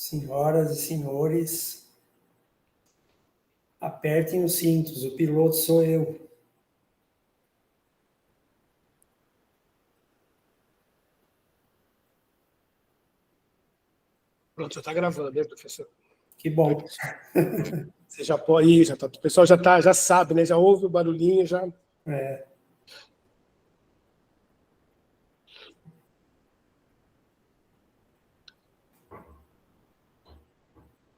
Senhoras e senhores, apertem os cintos, o piloto sou eu. Pronto, já está gravando, né, professor? Que bom. Você já pode ir, já tá, o pessoal já sabe, né? Já ouve o barulhinho, já. É.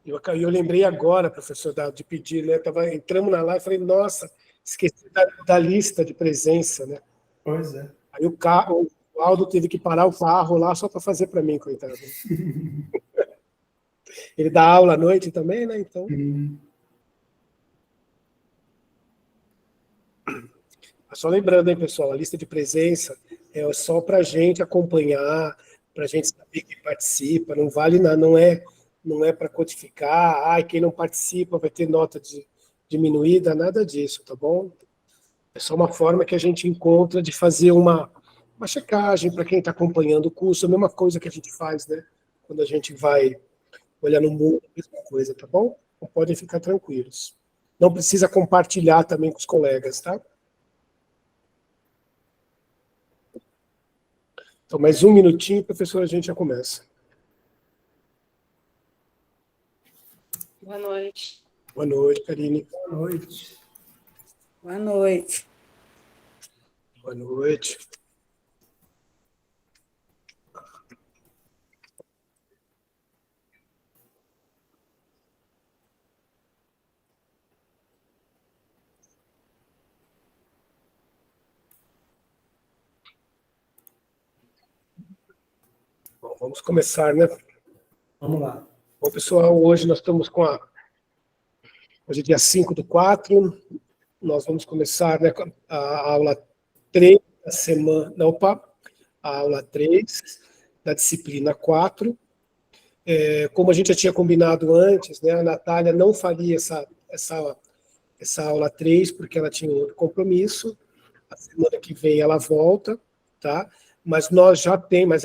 Eu lembrei agora, professor, de pedir, né? Entramos na live e falei, nossa, esqueci da lista de presença, né? Pois é. Aí o Aldo teve que parar o carro lá só para fazer para mim, coitado. Ele dá aula à noite também, né? Então. Só lembrando, hein, pessoal, a lista de presença é só para a gente acompanhar, para a gente saber quem participa, não vale nada, não é para codificar, quem não participa vai ter nota diminuída, nada disso, tá bom? É só uma forma que a gente encontra de fazer uma checagem para quem está acompanhando o curso, a mesma coisa que a gente faz, né? Quando a gente vai olhar no mundo, a mesma coisa, tá bom? Então, podem ficar tranquilos. Não precisa compartilhar também com os colegas, tá? Então, mais um minutinho, professor, a gente já começa. Boa noite. Boa noite, Karine. Boa noite. Boa noite. Boa noite. Bom, vamos começar, né? Vamos lá. Bom, pessoal, hoje nós estamos hoje é dia 5/4, nós vamos começar, né, a aula 3 da semana, a aula 3 da disciplina 4. Como a gente já tinha combinado antes, né, a Natália não faria essa aula 3 porque ela tinha outro compromisso. A semana que vem ela volta, tá? Mas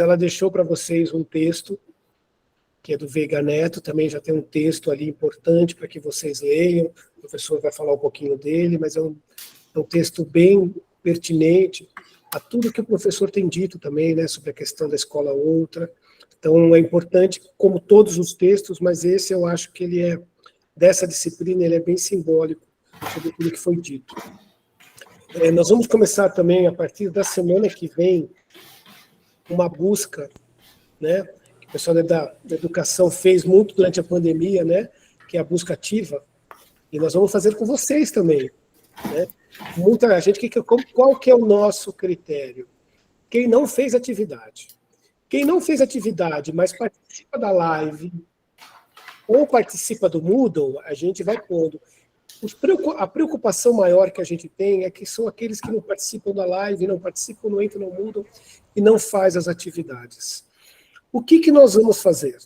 ela deixou para vocês um texto que é do Veiga Neto, também já tem um texto ali importante para que vocês leiam. O professor vai falar um pouquinho dele, mas é um texto bem pertinente a tudo que o professor tem dito também, né, sobre a questão da escola outra. Então, é importante, como todos os textos, mas esse eu acho que ele dessa disciplina, ele é bem simbólico sobre tudo que foi dito. Nós vamos começar também, a partir da semana que vem, uma busca, né, que o pessoal da educação fez muito durante a pandemia, né, que é a busca ativa, e nós vamos fazer com vocês também. Né? Muita gente, qual que é o nosso critério? Quem não fez atividade. Quem não fez atividade, mas participa da live, ou participa do Moodle, a gente vai pondo. A preocupação maior que a gente tem é que são aqueles que não participam da live, não participam, não entram no Moodle e não faz as atividades. O que nós vamos fazer?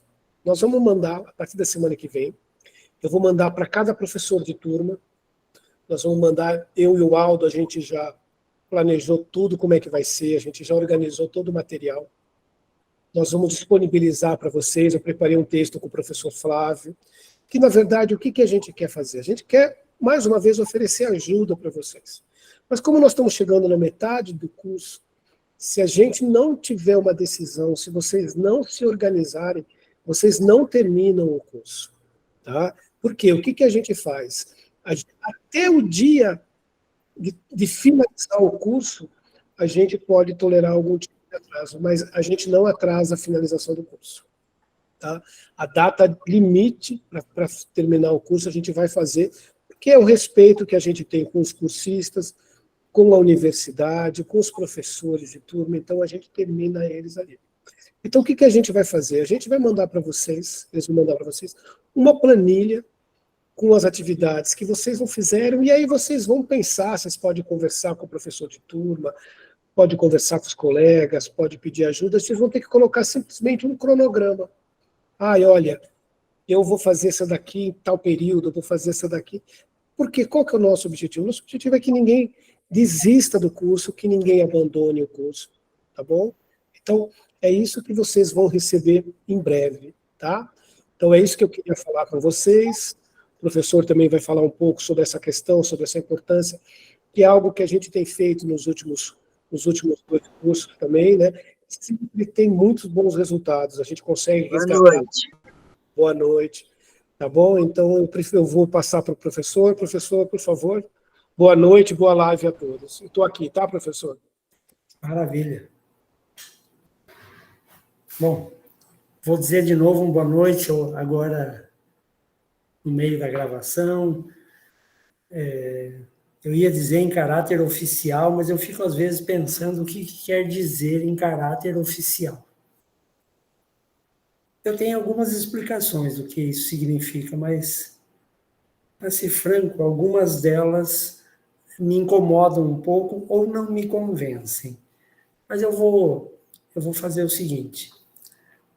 Nós vamos mandar, a partir da semana que vem, eu vou mandar para cada professor de turma, nós vamos mandar, eu e o Aldo, a gente já planejou tudo como é que vai ser, a gente já organizou todo o material. Nós vamos disponibilizar para vocês, eu preparei um texto com o professor Flávio, que, na verdade, o que a gente quer fazer? A gente quer, mais uma vez, oferecer ajuda para vocês. Mas como nós estamos chegando na metade do curso, se a gente não tiver uma decisão, se vocês não se organizarem, vocês não terminam o curso. Tá? Por quê? O que a gente faz? Até o dia de finalizar o curso, a gente pode tolerar algum tipo de atraso, mas a gente não atrasa a finalização do curso. Tá? A data limite para terminar o curso a gente vai fazer, porque é o respeito que a gente tem com os cursistas, com a universidade, com os professores de turma, então a gente termina eles ali. Então o que a gente vai fazer? A gente vai mandar para vocês, eles vão mandar para vocês, uma planilha com as atividades que vocês não fizeram, e aí vocês vão pensar, vocês podem conversar com o professor de turma, pode conversar com os colegas, pode pedir ajuda, vocês vão ter que colocar simplesmente um cronograma. Olha, eu vou fazer essa daqui em tal período, eu vou fazer essa daqui. Porque qual que é o nosso objetivo? O nosso objetivo é que ninguém desista do curso, que ninguém abandone o curso, tá bom? Então, é isso que vocês vão receber em breve, tá? Então, é isso que eu queria falar com vocês. O professor também vai falar um pouco sobre essa questão, sobre essa importância, que é algo que a gente tem feito nos últimos 2 cursos também, né? Sempre tem muitos bons resultados, a gente consegue resgatar. Boa noite. Boa noite. Tá bom? Então, eu vou passar para o professor. Professor, por favor. Boa noite, boa live a todos. Estou aqui, tá, professor? Maravilha. Bom, vou dizer de novo uma boa noite, agora no meio da gravação. Eu ia dizer em caráter oficial, mas eu fico às vezes pensando o que quer dizer em caráter oficial. Eu tenho algumas explicações do que isso significa, mas, para ser franco, algumas delas me incomodam um pouco ou não me convencem. Mas eu vou fazer o seguinte,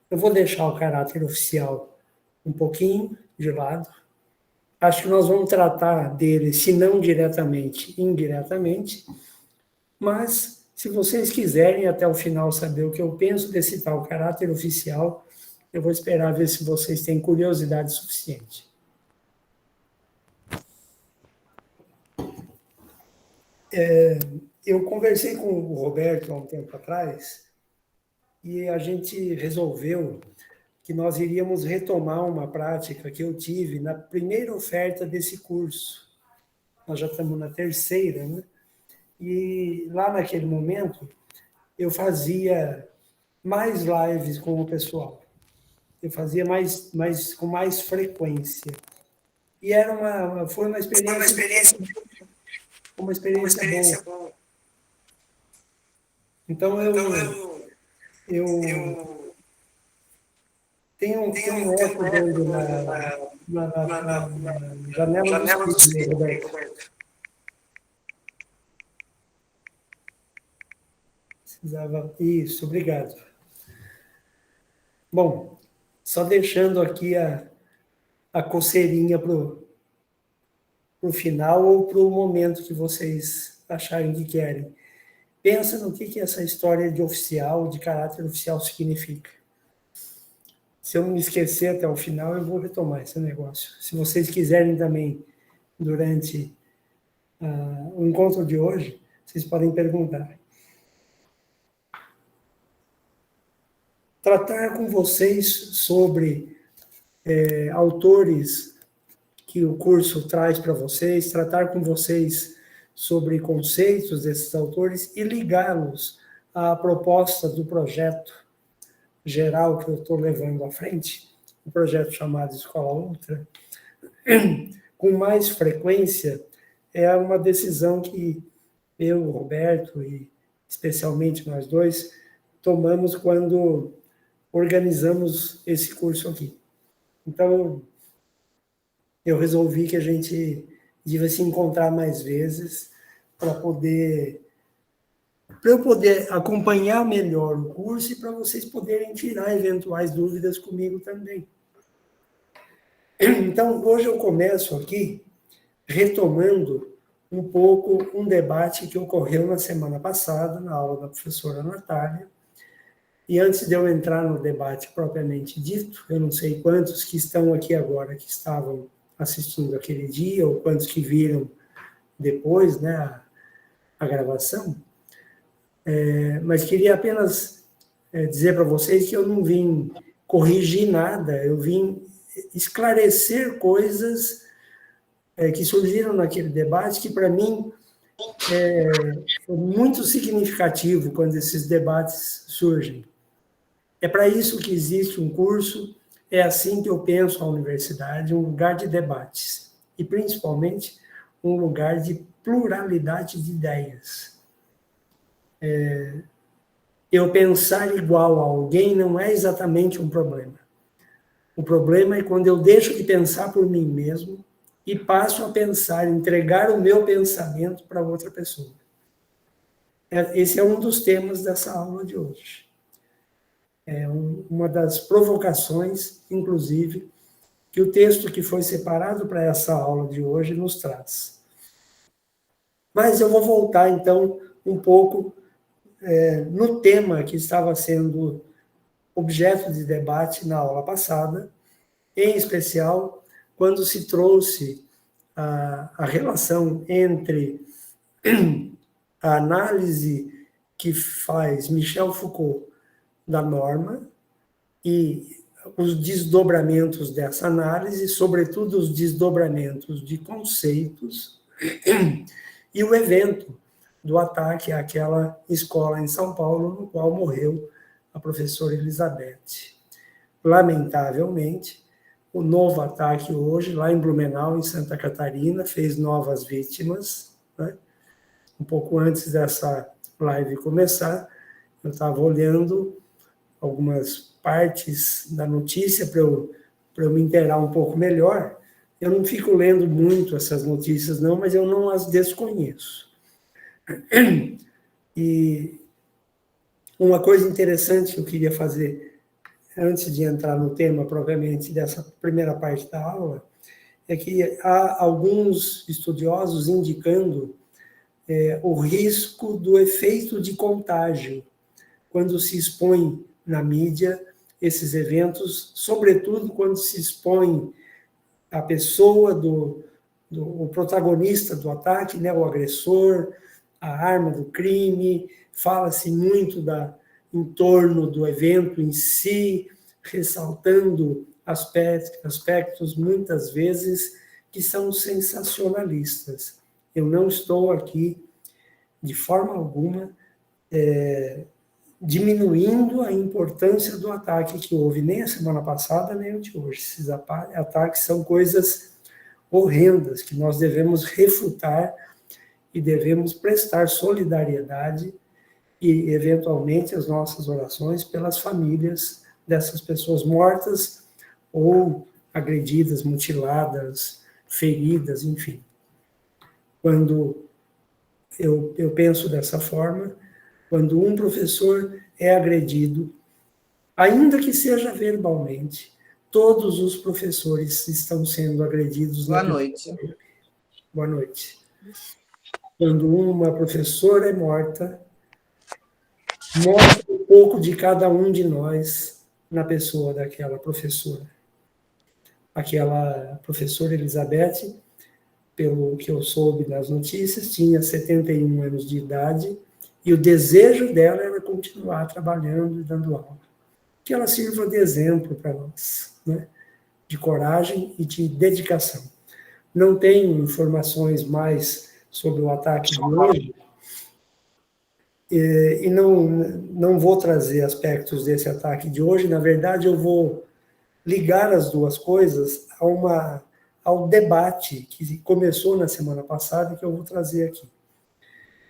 eu vou deixar o caráter oficial um pouquinho de lado. Acho que nós vamos tratar dele, se não diretamente, indiretamente, mas se vocês quiserem até o final saber o que eu penso desse tal caráter oficial, eu vou esperar ver se vocês têm curiosidade suficiente. Eu conversei com o Roberto há um tempo atrás e a gente resolveu que nós iríamos retomar uma prática que eu tive na primeira oferta desse curso. Nós já estamos na terceira, né? E lá naquele momento, eu fazia mais lives com o pessoal. Eu fazia com mais frequência. E foi uma experiência boa. Então, eu tenho um eco dentro na janela do estúdio, Roberto. Isso, obrigado. Bom, só deixando aqui a coceirinha para o final ou para o momento que vocês acharem que querem. Pensa no que essa história de oficial, de caráter oficial significa. Se eu não me esquecer até o final, eu vou retomar esse negócio. Se vocês quiserem também, durante o encontro de hoje, vocês podem perguntar. Tratar com vocês sobre autores que o curso traz para vocês, tratar com vocês sobre conceitos desses autores e ligá-los à proposta do projeto geral que eu estou levando à frente, um projeto chamado Escola Ultra, com mais frequência, é uma decisão que eu, o Roberto, e especialmente nós dois, tomamos quando organizamos esse curso aqui. Então, eu resolvi que a gente devia se encontrar mais vezes para eu poder acompanhar melhor o curso e para vocês poderem tirar eventuais dúvidas comigo também. Então, hoje eu começo aqui retomando um pouco um debate que ocorreu na semana passada, na aula da professora Natália. E antes de eu entrar no debate propriamente dito, eu não sei quantos que estão aqui agora que estavam assistindo aquele dia, ou quantos que viram depois, né, a gravação, mas queria apenas dizer para vocês que eu não vim corrigir nada, eu vim esclarecer coisas que surgiram naquele debate, que para mim foi muito significativo quando esses debates surgem. É para isso que existe um curso, é assim que eu penso a universidade, um lugar de debates, e principalmente um lugar de pluralidade de ideias. Eu pensar igual a alguém não é exatamente um problema. O problema é quando eu deixo de pensar por mim mesmo e passo a pensar, entregar o meu pensamento para outra pessoa. Esse é um dos temas dessa aula de hoje. É uma das provocações, inclusive, que o texto que foi separado para essa aula de hoje nos traz. Mas eu vou voltar, então, um pouco no tema que estava sendo objeto de debate na aula passada, em especial quando se trouxe a relação entre a análise que faz Michel Foucault da norma e os desdobramentos dessa análise, sobretudo os desdobramentos de conceitos, e o evento do ataque àquela escola em São Paulo, no qual morreu a professora Elizabeth. Lamentavelmente, o novo ataque hoje, lá em Blumenau, em Santa Catarina, fez novas vítimas, né? Um pouco antes dessa live começar, eu estava olhando algumas partes da notícia para eu me inteirar um pouco melhor. Eu não fico lendo muito essas notícias, não, mas eu não as desconheço. E uma coisa interessante que eu queria fazer, antes de entrar no tema propriamente dessa primeira parte da aula, é que há alguns estudiosos indicando o risco do efeito de contágio quando se expõe na mídia esses eventos, sobretudo quando se expõe a pessoa o protagonista do ataque, né, o agressor, a arma do crime, fala-se muito em torno do evento em si, ressaltando aspectos muitas vezes que são sensacionalistas. Eu não estou aqui, de forma alguma, diminuindo a importância do ataque que houve nem a semana passada, nem o de hoje. Esses ataques são coisas horrendas que nós devemos refutar e devemos prestar solidariedade e, eventualmente, as nossas orações pelas famílias dessas pessoas mortas ou agredidas, mutiladas, feridas, enfim. Quando eu penso dessa forma, quando um professor é agredido, ainda que seja verbalmente, todos os professores estão sendo agredidos. Boa noite. Boa noite. Quando uma professora é morta, mostra um pouco de cada um de nós na pessoa daquela professora. Aquela professora Elizabeth, pelo que eu soube das notícias, tinha 71 anos de idade, e o desejo dela era continuar trabalhando e dando aula. Que ela sirva de exemplo para nós, né? De coragem e de dedicação. Não tenho informações mais sobre o ataque de hoje, e não vou trazer aspectos desse ataque de hoje. Na verdade, eu vou ligar as duas coisas ao debate que começou na semana passada e que eu vou trazer aqui.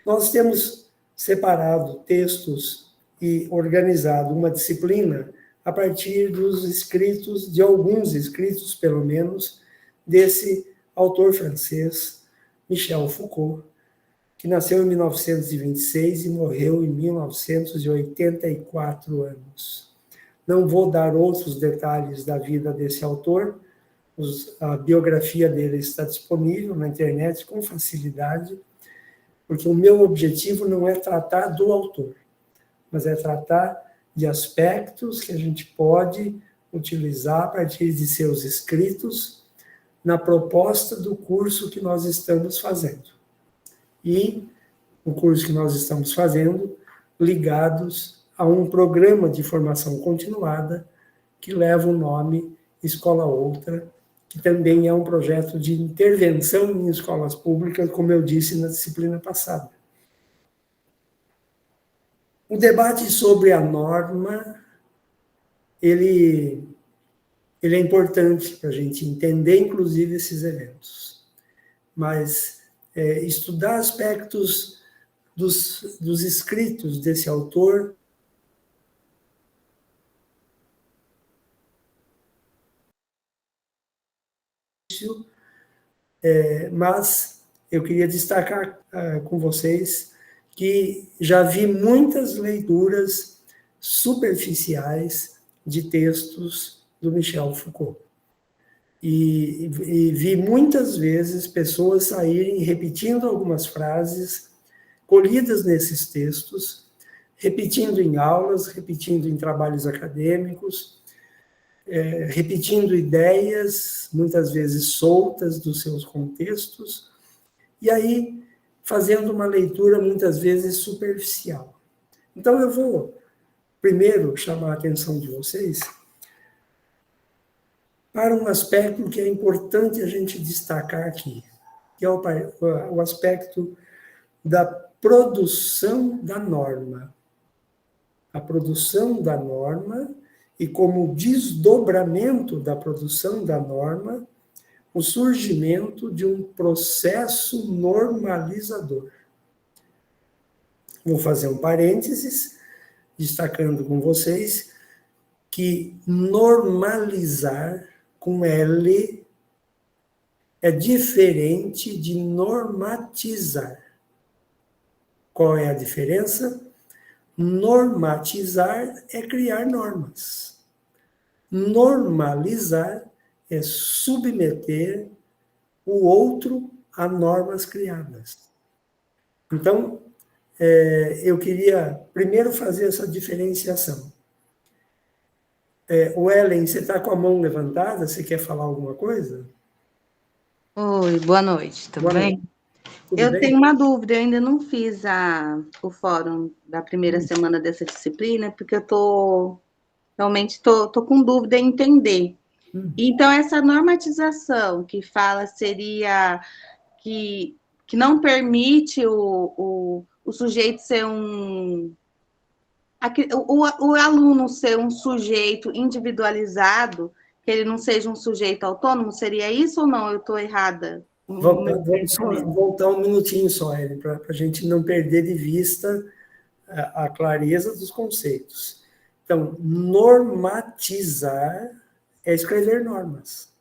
Nós temos separado textos e organizado uma disciplina a partir dos escritos, de alguns escritos, pelo menos, desse autor francês, Michel Foucault, que nasceu em 1926 e morreu em 1984 anos. Não vou dar outros detalhes da vida desse autor, a biografia dele está disponível na internet com facilidade, porque o meu objetivo não é tratar do autor, mas é tratar de aspectos que a gente pode utilizar a partir de seus escritos na proposta do curso que nós estamos fazendo. E o curso que nós estamos fazendo ligados a um programa de formação continuada que leva o nome Escola Outra, que também é um projeto de intervenção em escolas públicas, como eu disse na disciplina passada. O debate sobre a norma, ele é importante para a gente entender, inclusive, esses eventos. Mas estudar aspectos dos escritos desse autor mas eu queria destacar com vocês que já vi muitas leituras superficiais de textos do Michel Foucault. E vi muitas vezes pessoas saírem repetindo algumas frases colhidas nesses textos, repetindo em aulas, repetindo em trabalhos acadêmicos, repetindo ideias, muitas vezes soltas dos seus contextos, e aí fazendo uma leitura muitas vezes superficial. Então eu vou primeiro chamar a atenção de vocês para um aspecto que é importante a gente destacar aqui, que é o aspecto da produção da norma. A produção da norma e como desdobramento da produção da norma, o surgimento de um processo normalizador. Vou fazer um parênteses, destacando com vocês que normalizar com L é diferente de normatizar. Qual é a diferença? Normatizar é criar normas. Normalizar é submeter o outro a normas criadas. Então, eu queria primeiro fazer essa diferenciação. O Ellen, você está com a mão levantada? Você quer falar alguma coisa? Oi, boa noite, tudo Boa bem? noite. Tudo Eu bem? tenho uma dúvida, eu ainda não fiz o fórum da primeira semana dessa disciplina, porque eu realmente tô com dúvida em entender. Então, essa normatização que fala seria que não permite o sujeito ser o aluno ser um sujeito individualizado, que ele não seja um sujeito autônomo, seria isso ou não? Eu estou errada? Vamos só voltar um minutinho só, Ellen, para a gente não perder de vista a clareza dos conceitos. Então, normatizar é escrever normas,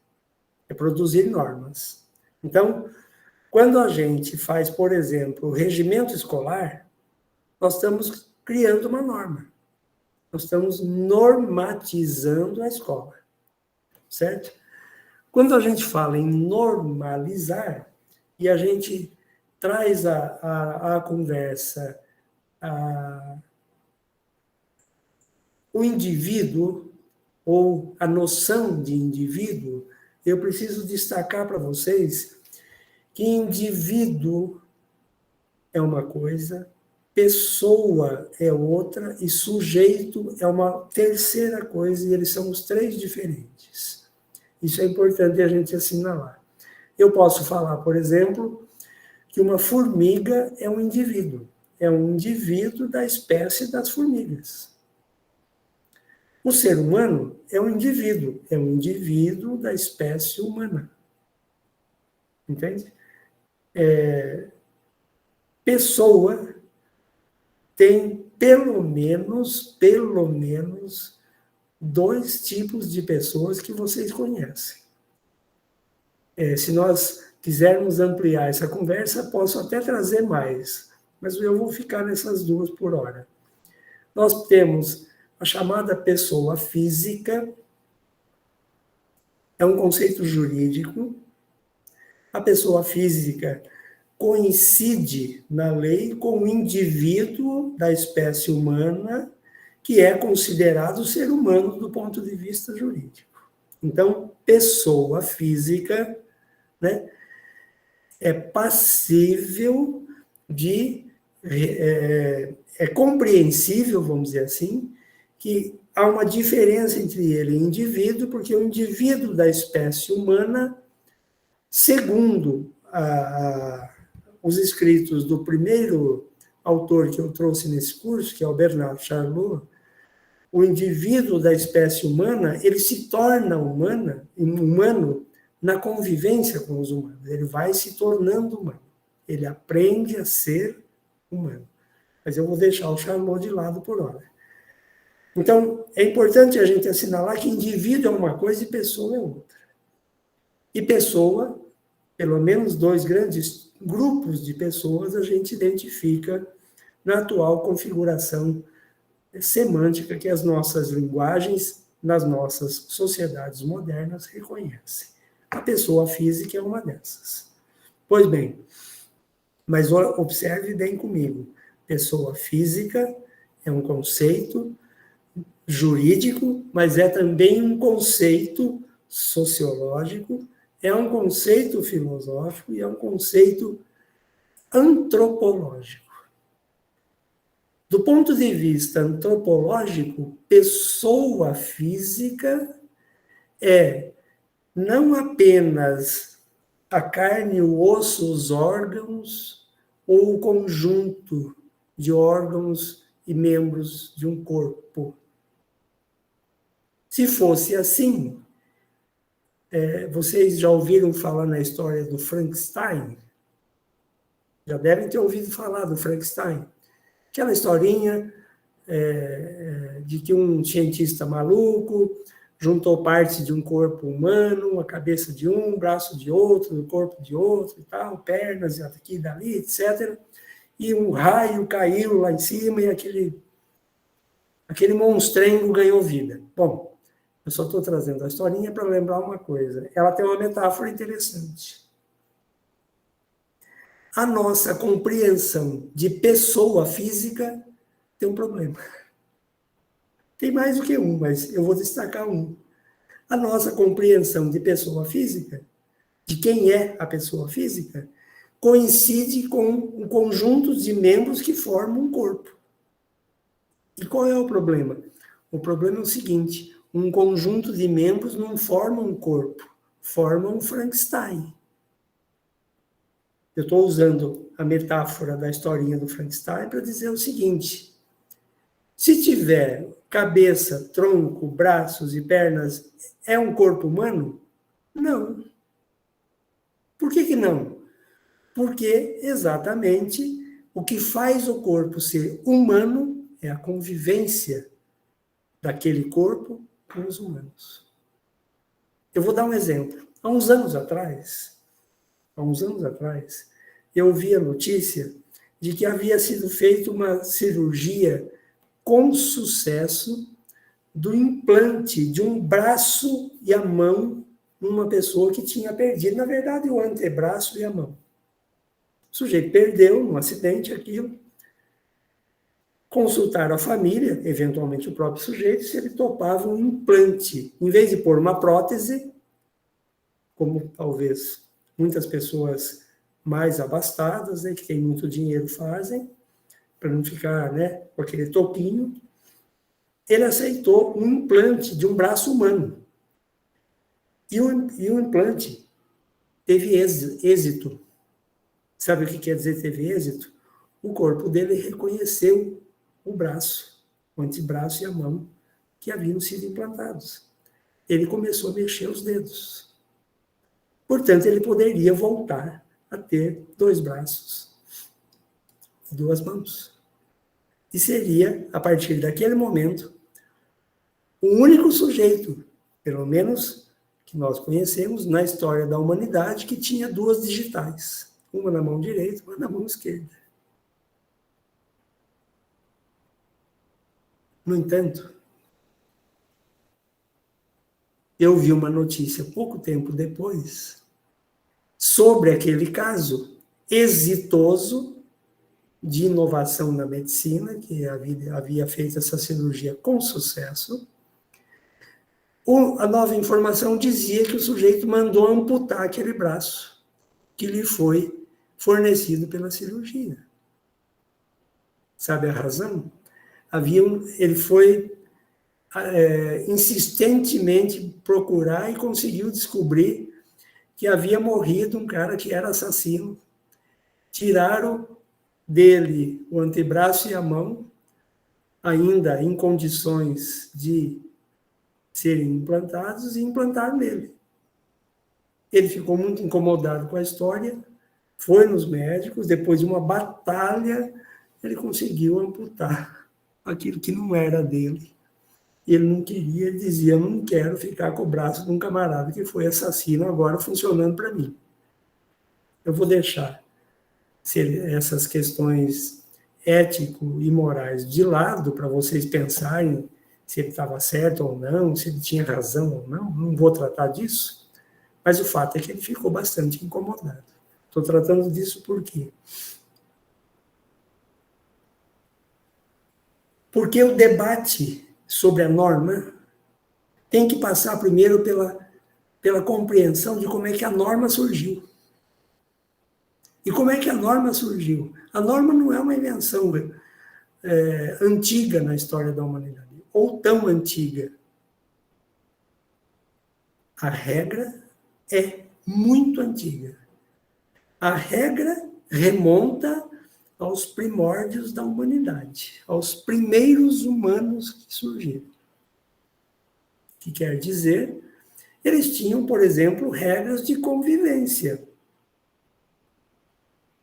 é produzir normas. Então, quando a gente faz, por exemplo, o regimento escolar, nós estamos criando uma norma. Nós estamos normatizando a escola, certo? Quando a gente fala em normalizar, e a gente traz a conversa o indivíduo, ou a noção de indivíduo, eu preciso destacar para vocês que indivíduo é uma coisa, pessoa é outra e sujeito é uma terceira coisa, e eles são os três diferentes. Isso é importante a gente assinalar. Eu posso falar, por exemplo, que uma formiga é um indivíduo da espécie das formigas. O ser humano é um indivíduo da espécie humana. Entende? Pessoa tem pelo menos dois tipos de pessoas que vocês conhecem. Se nós quisermos ampliar essa conversa, posso até trazer mais, mas eu vou ficar nessas duas por hora. Nós temos a chamada pessoa física, é um conceito jurídico. A pessoa física coincide na lei com o indivíduo da espécie humana, que é considerado ser humano do ponto de vista jurídico. Então, pessoa física, né, é passível de... é compreensível, vamos dizer assim, que há uma diferença entre ele e o indivíduo, porque o indivíduo da espécie humana, segundo os escritos do primeiro autor que eu trouxe nesse curso, que é o Bernard Charlot, o indivíduo da espécie humana, ele se torna humano na convivência com os humanos. Ele vai se tornando humano. Ele aprende a ser humano. Mas eu vou deixar o Charlot de lado por hora. Então, é importante a gente assinalar que indivíduo é uma coisa e pessoa é outra. E pessoa, pelo menos dois grandes grupos de pessoas, a gente identifica na atual configuração semântica que as nossas linguagens, nas nossas sociedades modernas, reconhecem. A pessoa física é uma dessas. Pois bem, mas observe bem comigo. Pessoa física é um conceito jurídico, mas é também um conceito sociológico, é um conceito filosófico e é um conceito antropológico. Do ponto de vista antropológico, pessoa física é não apenas a carne, o osso, os órgãos, ou o conjunto de órgãos e membros de um corpo. Se fosse assim, vocês já ouviram falar na história do Frankenstein? Já devem ter ouvido falar do Frankenstein. Aquela historinha de que um cientista maluco juntou partes de um corpo humano, a cabeça de um, braço de outro, o corpo de outro e tal, pernas aqui e dali, etc. E um raio caiu lá em cima e aquele monstrengo ganhou vida. Bom, eu só estou trazendo a historinha para lembrar uma coisa. Ela tem uma metáfora interessante. A nossa compreensão de pessoa física tem um problema. Tem mais do que um, mas eu vou destacar um. A nossa compreensão de pessoa física, de quem é a pessoa física, coincide com um conjunto de membros que formam um corpo. E qual é o problema? O problema é o seguinte: um conjunto de membros não forma um corpo, forma um Frankenstein. Eu estou usando a metáfora da historinha do Frankenstein para dizer o seguinte: se tiver cabeça, tronco, braços e pernas, é um corpo humano? Não. Por que não? Porque exatamente o que faz o corpo ser humano é a convivência daquele corpo com os humanos. Eu vou dar um exemplo. Há uns anos atrás, eu vi a notícia de que havia sido feita uma cirurgia com sucesso do implante de um braço e a mão numa pessoa que tinha perdido, na verdade, o antebraço e a mão. O sujeito perdeu num acidente aquilo. Consultaram a família, eventualmente o próprio sujeito, se ele topava um implante. Em vez de pôr uma prótese, como talvez muitas pessoas mais abastadas, né, que têm muito dinheiro, fazem, para não ficar, né, com aquele topinho, ele aceitou um implante de um braço humano. E o implante teve êxito. Sabe o que quer dizer teve êxito? O corpo dele reconheceu o braço, o antebraço e a mão que haviam sido implantados. Ele começou a mexer os dedos. Portanto, ele poderia voltar a ter 2 braços, 2 mãos. E seria, a partir daquele momento, o único sujeito, pelo menos que nós conhecemos, na história da humanidade, que tinha 2 digitais. Uma na mão direita, uma na mão esquerda. No entanto, eu vi uma notícia pouco tempo depois sobre aquele caso exitoso de inovação na medicina, que havia feito essa cirurgia com sucesso. A nova informação dizia que o sujeito mandou amputar aquele braço que lhe foi fornecido pela cirurgia. Sabe a razão? Ele foi insistentemente procurar e conseguiu descobrir que havia morrido um cara que era assassino. Tiraram dele o antebraço e a mão, ainda em condições de serem implantados, e implantaram nele. Ele ficou muito incomodado com a história, foi nos médicos, depois de uma batalha, ele conseguiu amputar aquilo que não era dele. Ele não queria, ele dizia: eu não quero ficar com o braço de um camarada que foi assassino agora funcionando para mim. Eu vou deixar essas questões ético e morais de lado para vocês pensarem se ele estava certo ou não, se ele tinha razão ou não vou tratar disso, mas o fato é que ele ficou bastante incomodado. Estou tratando disso por quê? Porque o debate sobre a norma, tem que passar primeiro pela compreensão de como é que a norma surgiu. E como é que a norma surgiu? A norma não é uma invenção antiga na história da humanidade, ou tão antiga. A regra é muito antiga. A regra remonta aos primórdios da humanidade, aos primeiros humanos que surgiram. Que quer dizer, eles tinham, por exemplo, regras de convivência.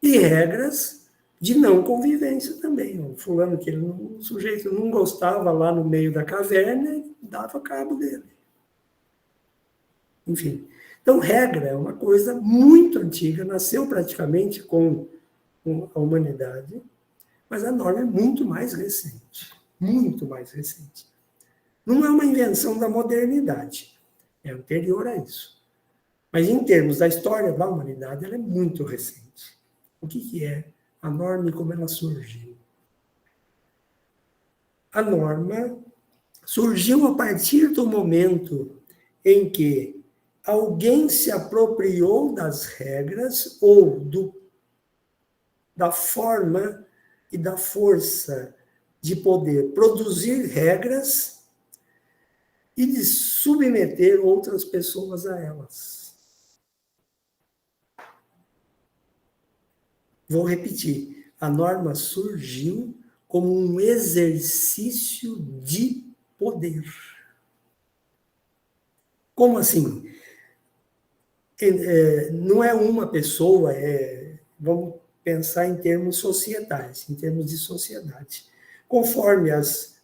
E regras de não convivência também. O fulano que o sujeito não gostava lá no meio da caverna, dava cabo dele. Enfim. Então, regra é uma coisa muito antiga, nasceu praticamente com a humanidade, mas a norma é muito mais recente. Muito mais recente. Não é uma invenção da modernidade, é anterior a isso. Mas, em termos da história da humanidade, ela é muito recente. O que é a norma e como ela surgiu? A norma surgiu a partir do momento em que alguém se apropriou das regras ou da forma e da força de poder produzir regras e de submeter outras pessoas a elas. Vou repetir, a norma surgiu como um exercício de poder. Como assim? Não é uma pessoa, vamos pensar em termos societais, em termos de sociedade. Conforme as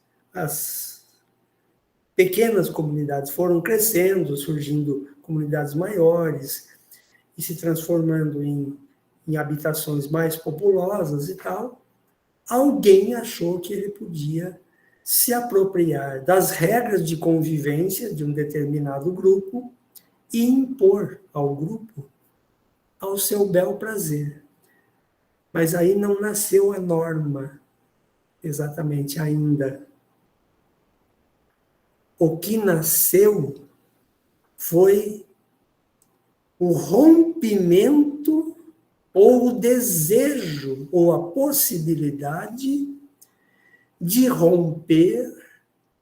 pequenas comunidades foram crescendo, surgindo comunidades maiores e se transformando em habitações mais populosas e tal, alguém achou que ele podia se apropriar das regras de convivência de um determinado grupo e impor ao grupo ao seu bel prazer. Mas aí não nasceu a norma, exatamente, ainda. O que nasceu foi o rompimento ou o desejo ou a possibilidade de romper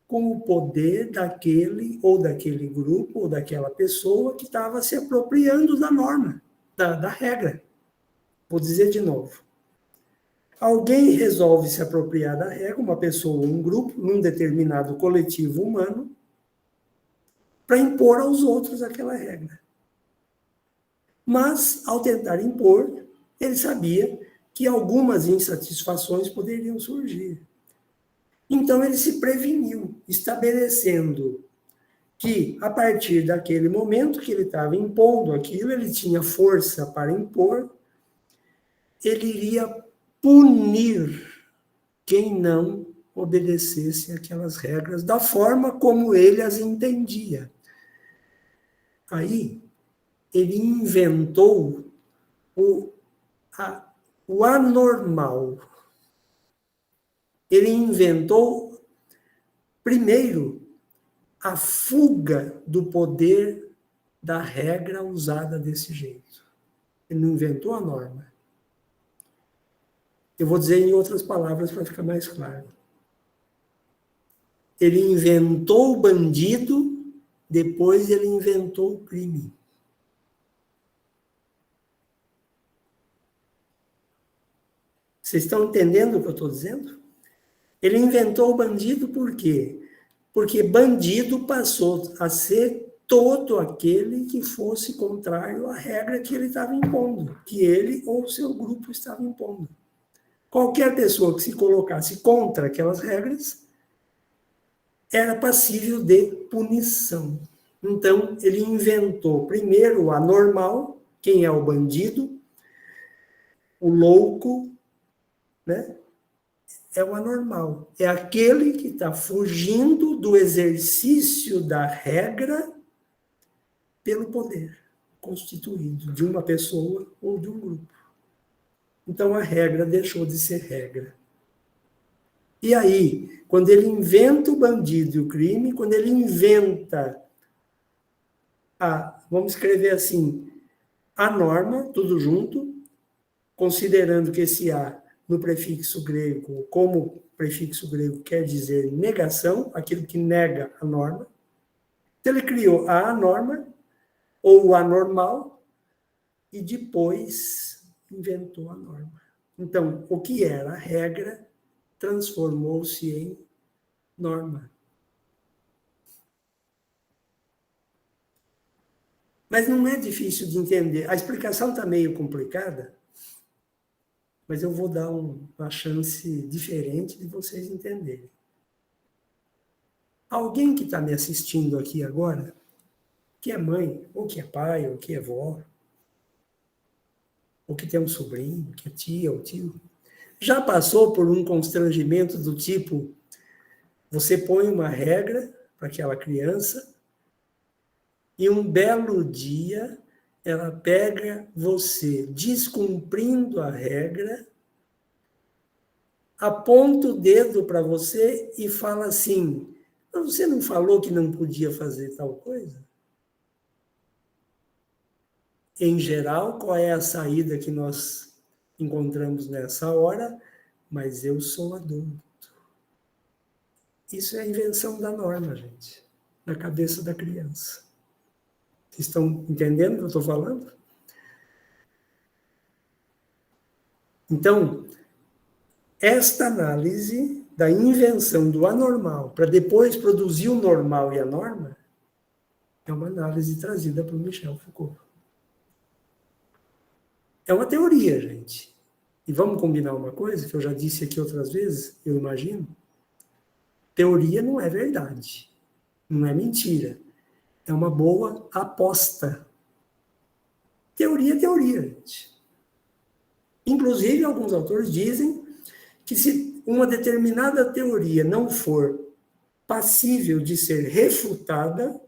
com o poder daquele grupo ou daquela pessoa que estava se apropriando da norma, da regra. Vou dizer de novo. Alguém resolve se apropriar da regra, uma pessoa ou um grupo, num determinado coletivo humano, para impor aos outros aquela regra. Mas, ao tentar impor, ele sabia que algumas insatisfações poderiam surgir. Então, ele se preveniu, estabelecendo que, a partir daquele momento que ele estava impondo aquilo, ele tinha força para impor, ele iria punir quem não obedecesse aquelas regras da forma como ele as entendia. Aí, ele inventou o anormal. Ele inventou, primeiro, a fuga do poder da regra usada desse jeito. Ele não inventou a norma. Eu vou dizer em outras palavras para ficar mais claro. Ele inventou o bandido, depois ele inventou o crime. Vocês estão entendendo o que eu estou dizendo? Ele inventou o bandido por quê? Porque bandido passou a ser todo aquele que fosse contrário à regra que ele estava impondo, que ele ou o seu grupo estava impondo. Qualquer pessoa que se colocasse contra aquelas regras era passível de punição. Então, ele inventou primeiro o anormal, quem é o bandido, o louco, né? É o anormal. É aquele que está fugindo do exercício da regra pelo poder constituído de uma pessoa ou de um grupo. Então, a regra deixou de ser regra. E aí, quando ele inventa o bandido e o crime, quando ele inventa vamos escrever assim, a norma, tudo junto, considerando que esse A no prefixo grego, como prefixo grego quer dizer negação, aquilo que nega a norma. Então, ele criou a anorma, ou o anormal, e depois inventou a norma. Então, o que era a regra transformou-se em norma. Mas não é difícil de entender. A explicação está meio complicada, mas eu vou dar uma chance diferente de vocês entenderem. Alguém que está me assistindo aqui agora, que é mãe, ou que é pai, ou que é vó, ou que tem um sobrinho, que é tia ou tio, já passou por um constrangimento do tipo, você põe uma regra para aquela criança e um belo dia ela pega você descumprindo a regra, aponta o dedo para você e fala assim, você não falou que não podia fazer tal coisa? Em geral, qual é a saída que nós encontramos nessa hora? Mas eu sou adulto. Isso é a invenção da norma, gente, na cabeça da criança. Vocês estão entendendo o que eu estou falando? Então, esta análise da invenção do anormal para depois produzir o normal e a norma é uma análise trazida por Michel Foucault. É uma teoria, gente. E vamos combinar uma coisa que eu já disse aqui outras vezes, eu imagino. Teoria não é verdade. Não é mentira. É uma boa aposta. Teoria é teoria, gente. Inclusive, alguns autores dizem que se uma determinada teoria não for passível de ser refutada,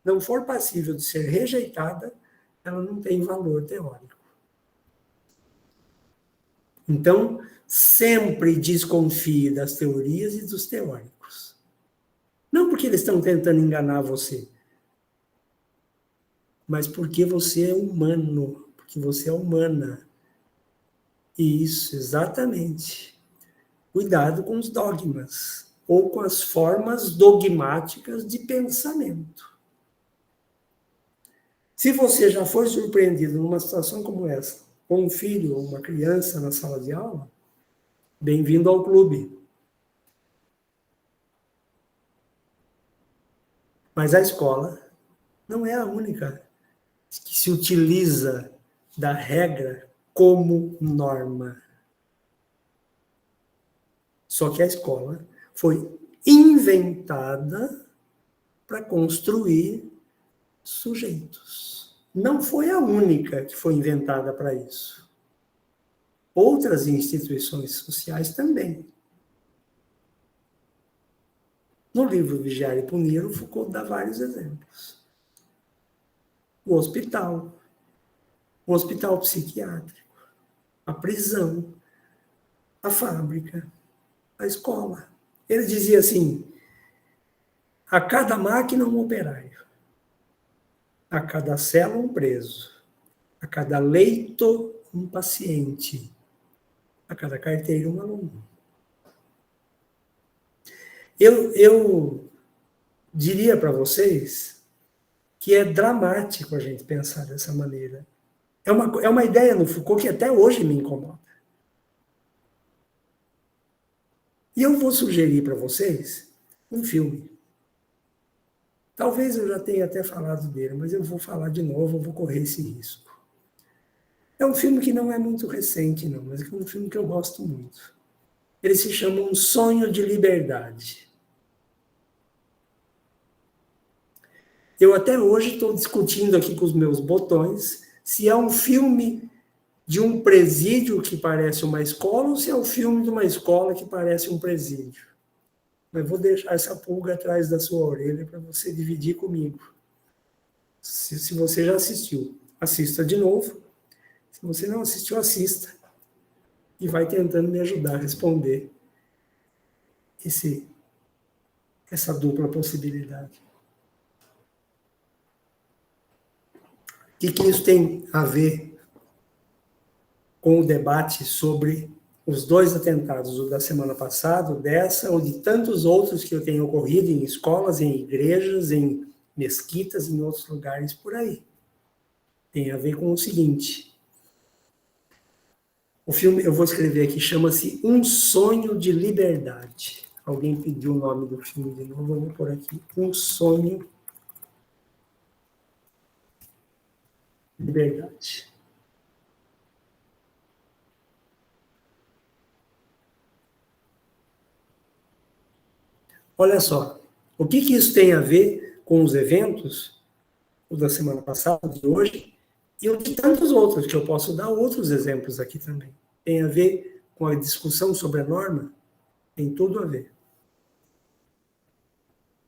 não for passível de ser rejeitada, ela não tem valor teórico. Então, sempre desconfie das teorias e dos teóricos. Não porque eles estão tentando enganar você, mas porque você é humano, porque você é humana. Isso, exatamente. Cuidado com os dogmas, ou com as formas dogmáticas de pensamento. Se você já foi surpreendido numa situação como essa, com um filho ou uma criança na sala de aula, bem-vindo ao clube. Mas a escola não é a única que se utiliza da regra como norma. Só que a escola foi inventada para construir sujeitos. Não foi a única que foi inventada para isso. Outras instituições sociais também. No livro Vigiar e Punir, o Foucault dá vários exemplos. O hospital psiquiátrico, a prisão, a fábrica, a escola. Ele dizia assim, a cada máquina um operário, a cada cela um preso, a cada leito um paciente, a cada carteira um aluno. Eu diria para vocês que é dramático a gente pensar dessa maneira. É uma ideia no Foucault que até hoje me incomoda. E eu vou sugerir para vocês um filme. Talvez eu já tenha até falado dele, mas eu vou falar de novo, eu vou correr esse risco. É um filme que não é muito recente, não, mas é um filme que eu gosto muito. Ele se chama Um Sonho de Liberdade. Eu até hoje estou discutindo aqui com os meus botões se é um filme de um presídio que parece uma escola ou se é um filme de uma escola que parece um presídio. Mas vou deixar essa pulga atrás da sua orelha para você dividir comigo. Se você já assistiu, assista de novo. Se você não assistiu, assista. E vai tentando me ajudar a responder essa dupla possibilidade. O que isso tem a ver com o debate sobre os 2 atentados, o da semana passada, o dessa, ou de tantos outros que eu tenho ocorrido em escolas, em igrejas, em mesquitas, em outros lugares por aí? Tem a ver com o seguinte. O filme, eu vou escrever aqui, chama-se Um Sonho de Liberdade. Alguém pediu o nome do filme de novo, eu vou pôr aqui. Um Sonho de Liberdade. Olha só, o que isso tem a ver com os eventos, o da semana passada, de hoje, e o de tantos outros, que eu posso dar outros exemplos aqui também. Tem a ver com a discussão sobre a norma? Tem tudo a ver.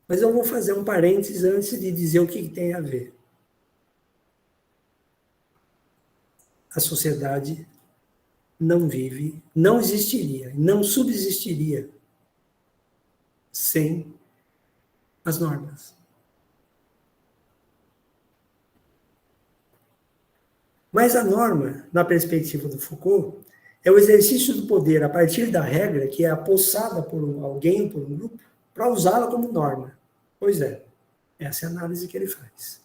Mas eu vou fazer um parênteses antes de dizer o que tem a ver. A sociedade não vive, não existiria, não subsistiria sem as normas. Mas a norma, na perspectiva do Foucault, é o exercício do poder a partir da regra que é apossada por alguém, por um grupo, para usá-la como norma. Pois é, essa é a análise que ele faz.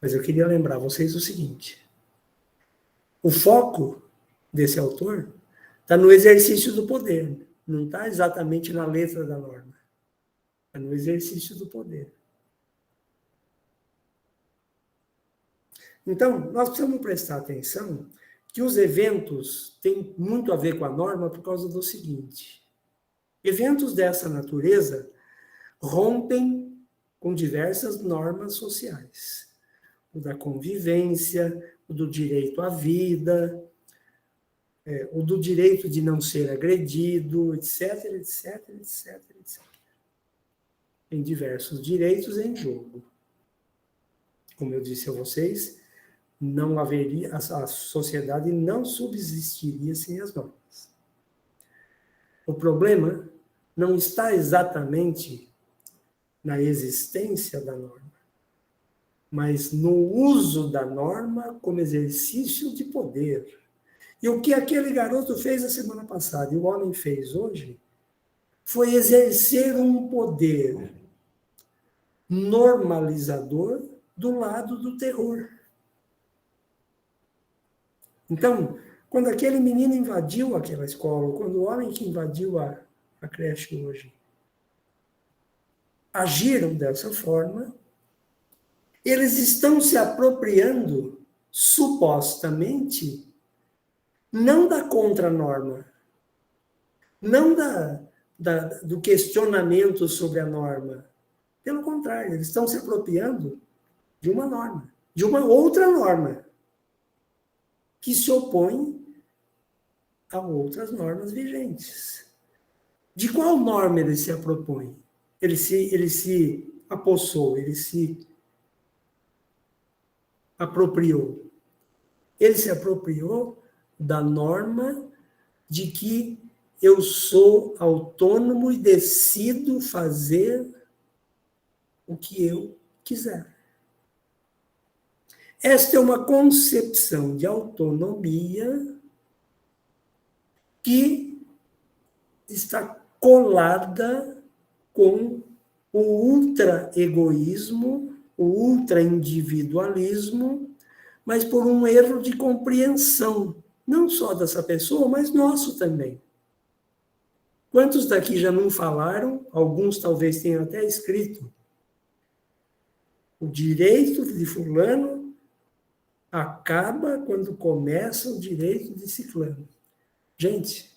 Mas eu queria lembrar vocês o seguinte: o foco desse autor está no exercício do poder, não está exatamente na letra da norma, está no exercício do poder. Então, nós precisamos prestar atenção que os eventos têm muito a ver com a norma por causa do seguinte: eventos dessa natureza rompem com diversas normas sociais. O da convivência, o do direito à vida, o do direito de não ser agredido, etc, etc, etc, etc. Tem diversos direitos em jogo. Como eu disse a vocês, não haveria, a sociedade não subsistiria sem as normas. O problema não está exatamente na existência da norma, mas no uso da norma como exercício de poder. E o que aquele garoto fez a semana passada e o homem fez hoje foi exercer um poder normalizador do lado do terror. Então, quando aquele menino invadiu aquela escola, quando o homem que invadiu a creche hoje agiram dessa forma, eles estão se apropriando, supostamente, não da contranorma, não do questionamento sobre a norma. Pelo contrário, eles estão se apropriando de uma norma, de uma outra norma, que se opõe a outras normas vigentes. De qual norma ele se apropõe? Ele se apossou, ele se apropriou. Ele se apropriou da norma de que eu sou autônomo e decido fazer o que eu quiser. Esta é uma concepção de autonomia que está colada com o ultra-egoísmo, o ultra-individualismo, mas por um erro de compreensão, não só dessa pessoa, mas nosso também. Quantos daqui já não falaram? Alguns talvez tenham até escrito. O direito de fulano acaba quando começa o direito de ciclano. Gente,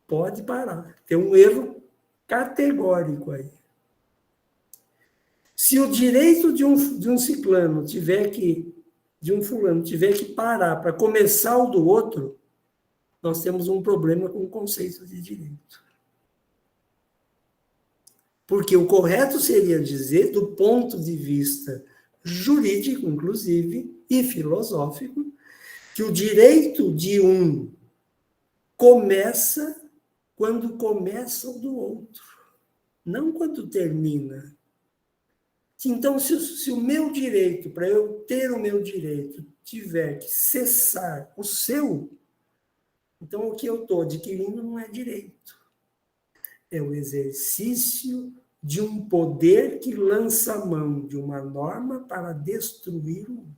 pode parar. Tem um erro categórico aí. Se o direito de um ciclano tiver que, de um fulano tiver que parar para começar o do outro, nós temos um problema com o conceito de direito. Porque o correto seria dizer, do ponto de vista jurídico, inclusive, e filosófico, que o direito de um começa quando começa o do outro, não quando termina. Então, se o meu direito, para eu ter o meu direito, tiver que cessar o seu, então o que eu estou adquirindo não é direito. É o exercício de um poder que lança a mão de uma norma para destruir o outro.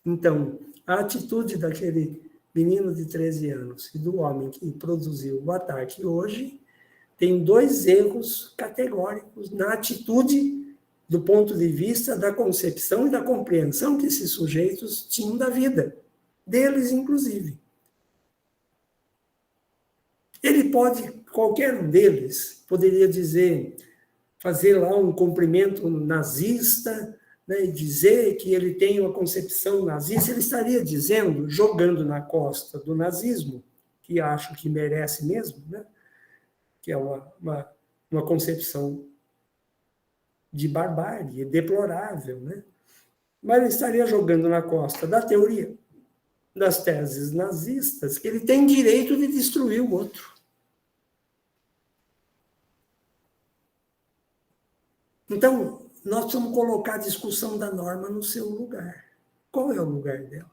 Então, a atitude daquele menino de 13 anos e do homem que produziu o ataque hoje tem 2 erros categóricos na atitude do ponto de vista da concepção e da compreensão que esses sujeitos tinham da vida, deles inclusive. Ele pode, qualquer um deles, poderia dizer, fazer lá um cumprimento nazista, né, e dizer que ele tem uma concepção nazista, ele estaria dizendo, jogando na costa do nazismo, que acho que merece mesmo, né, que é uma concepção de barbárie, deplorável, né? Mas ele estaria jogando na costa da teoria, das teses nazistas, que ele tem direito de destruir o outro. Então, nós precisamos colocar a discussão da norma no seu lugar. Qual é o lugar dela?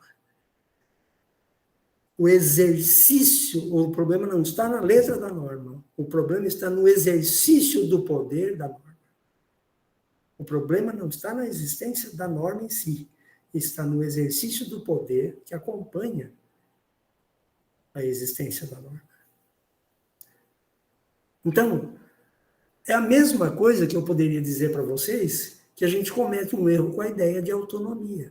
O exercício, o problema não está na letra da norma, o problema está no exercício do poder da norma. O problema não está na existência da norma em si, está no exercício do poder que acompanha a existência da norma. Então, é a mesma coisa que eu poderia dizer para vocês que a gente comete um erro com a ideia de autonomia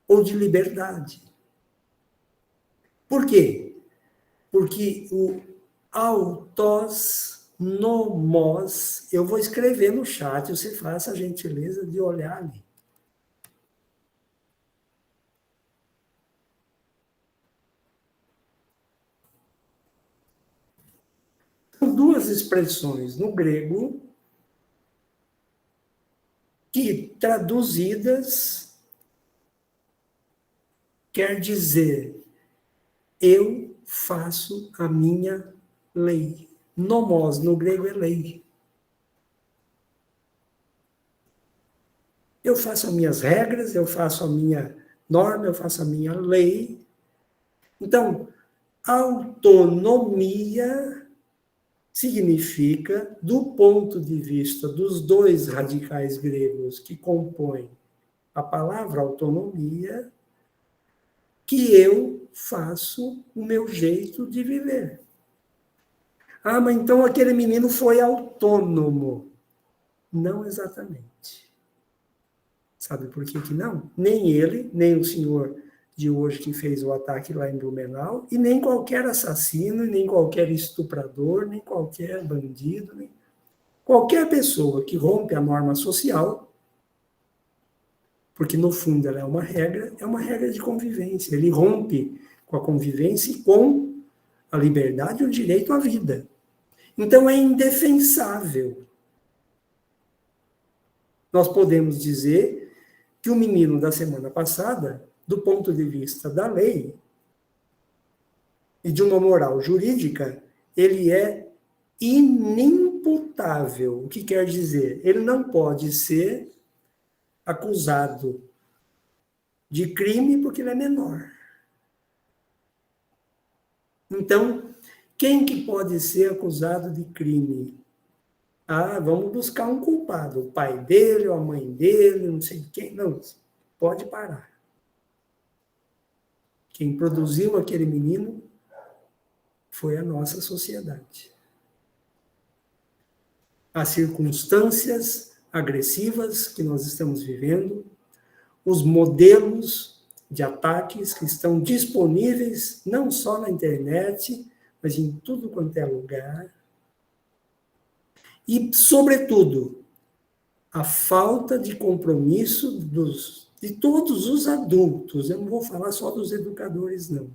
ou de liberdade. Por quê? Porque o autós nomos, eu vou escrever no chat, você faça a gentileza de olhar ali. São 2 expressões no grego que, traduzidas, quer dizer, eu faço a minha lei. Nomos, no grego, é lei. Eu faço as minhas regras, eu faço a minha norma, eu faço a minha lei. Então, autonomia significa, do ponto de vista dos 2 radicais gregos que compõem a palavra autonomia, que eu faço o meu jeito de viver. Ah, mas então aquele menino foi autônomo. Não exatamente. Sabe por que não? Nem ele, nem o senhor de hoje que fez o ataque lá em Blumenau, e nem qualquer assassino, nem qualquer estuprador, nem qualquer bandido, nem qualquer pessoa que rompe a norma social, porque no fundo ela é uma regra de convivência. Ele rompe com a convivência e com a liberdade e o direito à vida. Então é indefensável. Nós podemos dizer que o menino da semana passada, do ponto de vista da lei e de uma moral jurídica, ele é inimputável. O que quer dizer? Ele não pode ser acusado de crime porque ele é menor. Então, quem que pode ser acusado de crime? Ah, vamos buscar um culpado, o pai dele, ou a mãe dele, não sei quem. Não, pode parar. Quem produziu aquele menino foi a nossa sociedade. As circunstâncias agressivas que nós estamos vivendo, os modelos de ataques que estão disponíveis não só na internet, mas em tudo quanto é lugar. E, sobretudo, a falta de compromisso de todos os adultos, eu não vou falar só dos educadores, não,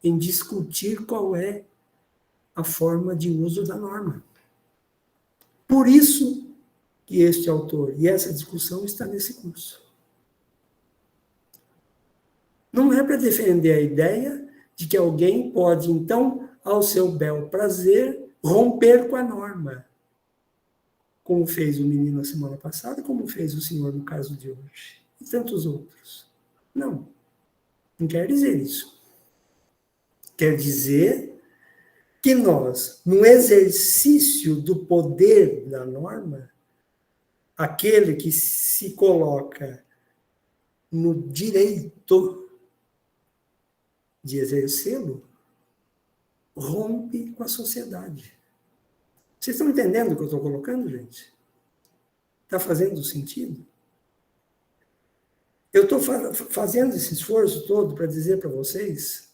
em discutir qual é a forma de uso da norma. Por isso que este autor e essa discussão está nesse curso. Não é para defender a ideia de que alguém pode, então, ao seu bel prazer, romper com a norma. Como fez o menino na semana passada, como fez o senhor no caso de hoje. E tantos outros. Não. Não quer dizer isso. Quer dizer que nós, no exercício do poder da norma, aquele que se coloca no direito de exercê-lo, rompe com a sociedade. Vocês estão entendendo o que eu estou colocando, gente? Está fazendo sentido? Eu estou fazendo esse esforço todo para dizer para vocês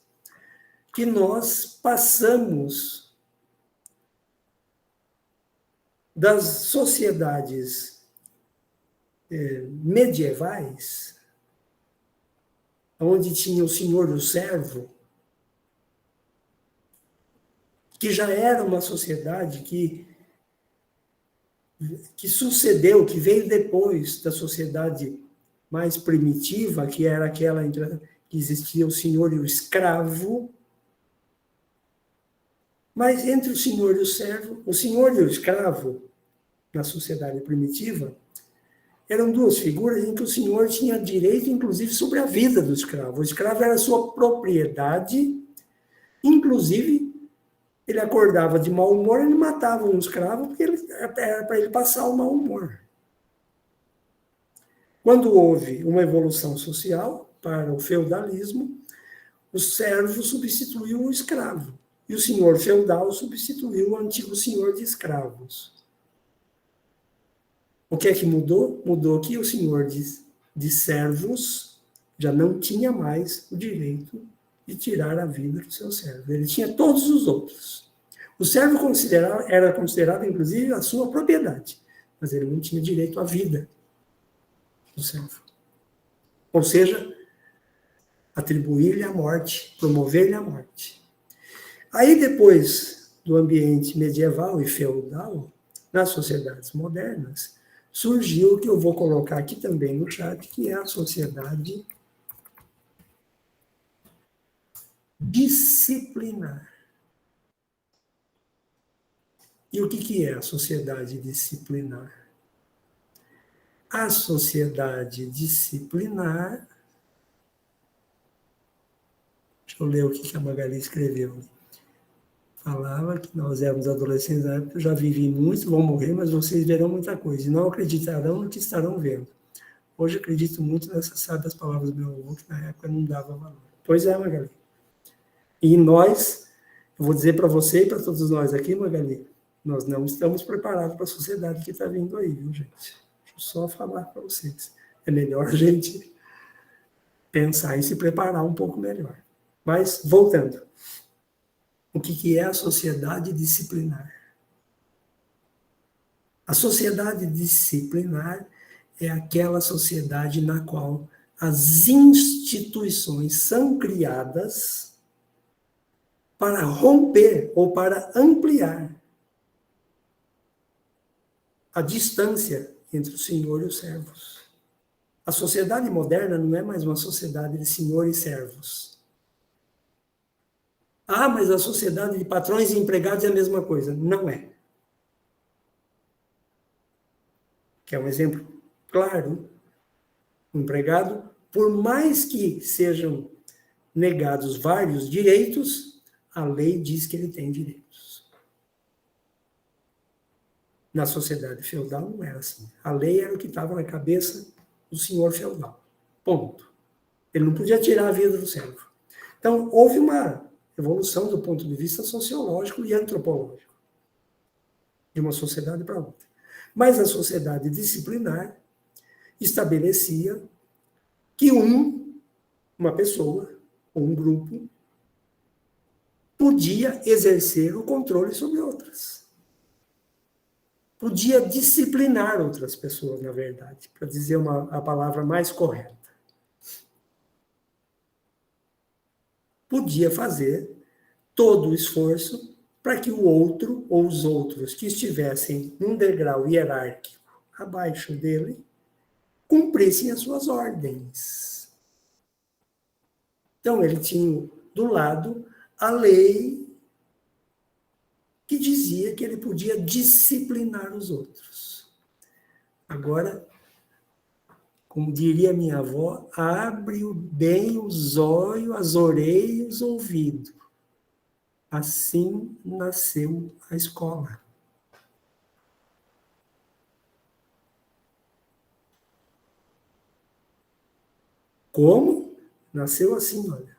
que nós passamos das sociedades medievais, onde tinha o senhor e o servo, que já era uma sociedade que sucedeu, que veio depois da sociedade mais primitiva, que era aquela em que existia o senhor e o escravo. Mas entre o senhor e o servo, o senhor e o escravo, na sociedade primitiva, eram duas figuras em que o senhor tinha direito, inclusive, sobre a vida do escravo. O escravo era sua propriedade, inclusive, ele acordava de mau humor, ele matava um escravo, porque era para ele passar o mau humor. Quando houve uma evolução social para o feudalismo, o servo substituiu o escravo. E o senhor feudal substituiu o antigo senhor de escravos. O que é que mudou? Mudou que o senhor de servos já não tinha mais o direito de tirar a vida do seu servo. Ele tinha todos os outros. O servo era considerado, inclusive, a sua propriedade, mas ele não tinha direito à vida do servo. Ou seja, atribuir-lhe a morte, promover-lhe a morte. Aí, depois do ambiente medieval e feudal, nas sociedades modernas, surgiu o que eu vou colocar aqui também no chat, que é a sociedade disciplinar. E o que é a sociedade disciplinar? A sociedade disciplinar... Deixa eu ler o que a Magali escreveu. Falava que nós éramos adolescentes na época, eu já vivi muito, vão morrer, mas vocês verão muita coisa, e não acreditarão no que estarão vendo. Hoje acredito muito nessas sábias palavras do meu avô, que na época não dava valor. Pois é, Magali. E nós, eu vou dizer para você e para todos nós aqui, Magali, nós não estamos preparados para a sociedade que está vindo aí, viu, gente? Deixa eu só falar para vocês. É melhor a gente pensar em se preparar um pouco melhor. Mas, voltando. O que é a sociedade disciplinar? A sociedade disciplinar é aquela sociedade na qual as instituições são criadas para romper ou para ampliar a distância entre o senhor e os servos. A sociedade moderna não é mais uma sociedade de senhor e servos. Ah, mas a sociedade de patrões e empregados é a mesma coisa. Não é. Que é um exemplo claro. O empregado, por mais que sejam negados vários direitos, a lei diz que ele tem direitos. Na sociedade feudal não era assim. A lei era o que estava na cabeça do senhor feudal. Ponto. Ele não podia tirar a vida do servo. Então, houve uma evolução do ponto de vista sociológico e antropológico, de uma sociedade para outra. Mas a sociedade disciplinar estabelecia que uma pessoa, ou um grupo, podia exercer o controle sobre outras. Podia disciplinar outras pessoas, na verdade, para dizer a palavra mais correta. Podia fazer todo o esforço para que o outro, ou os outros que estivessem num degrau hierárquico abaixo dele, cumprissem as suas ordens. Então, ele tinha do lado a lei que dizia que ele podia disciplinar os outros. Agora, como diria minha avó, abre bem os olhos, as orelhas, os ouvidos. Assim nasceu a escola. Como? Nasceu assim, olha.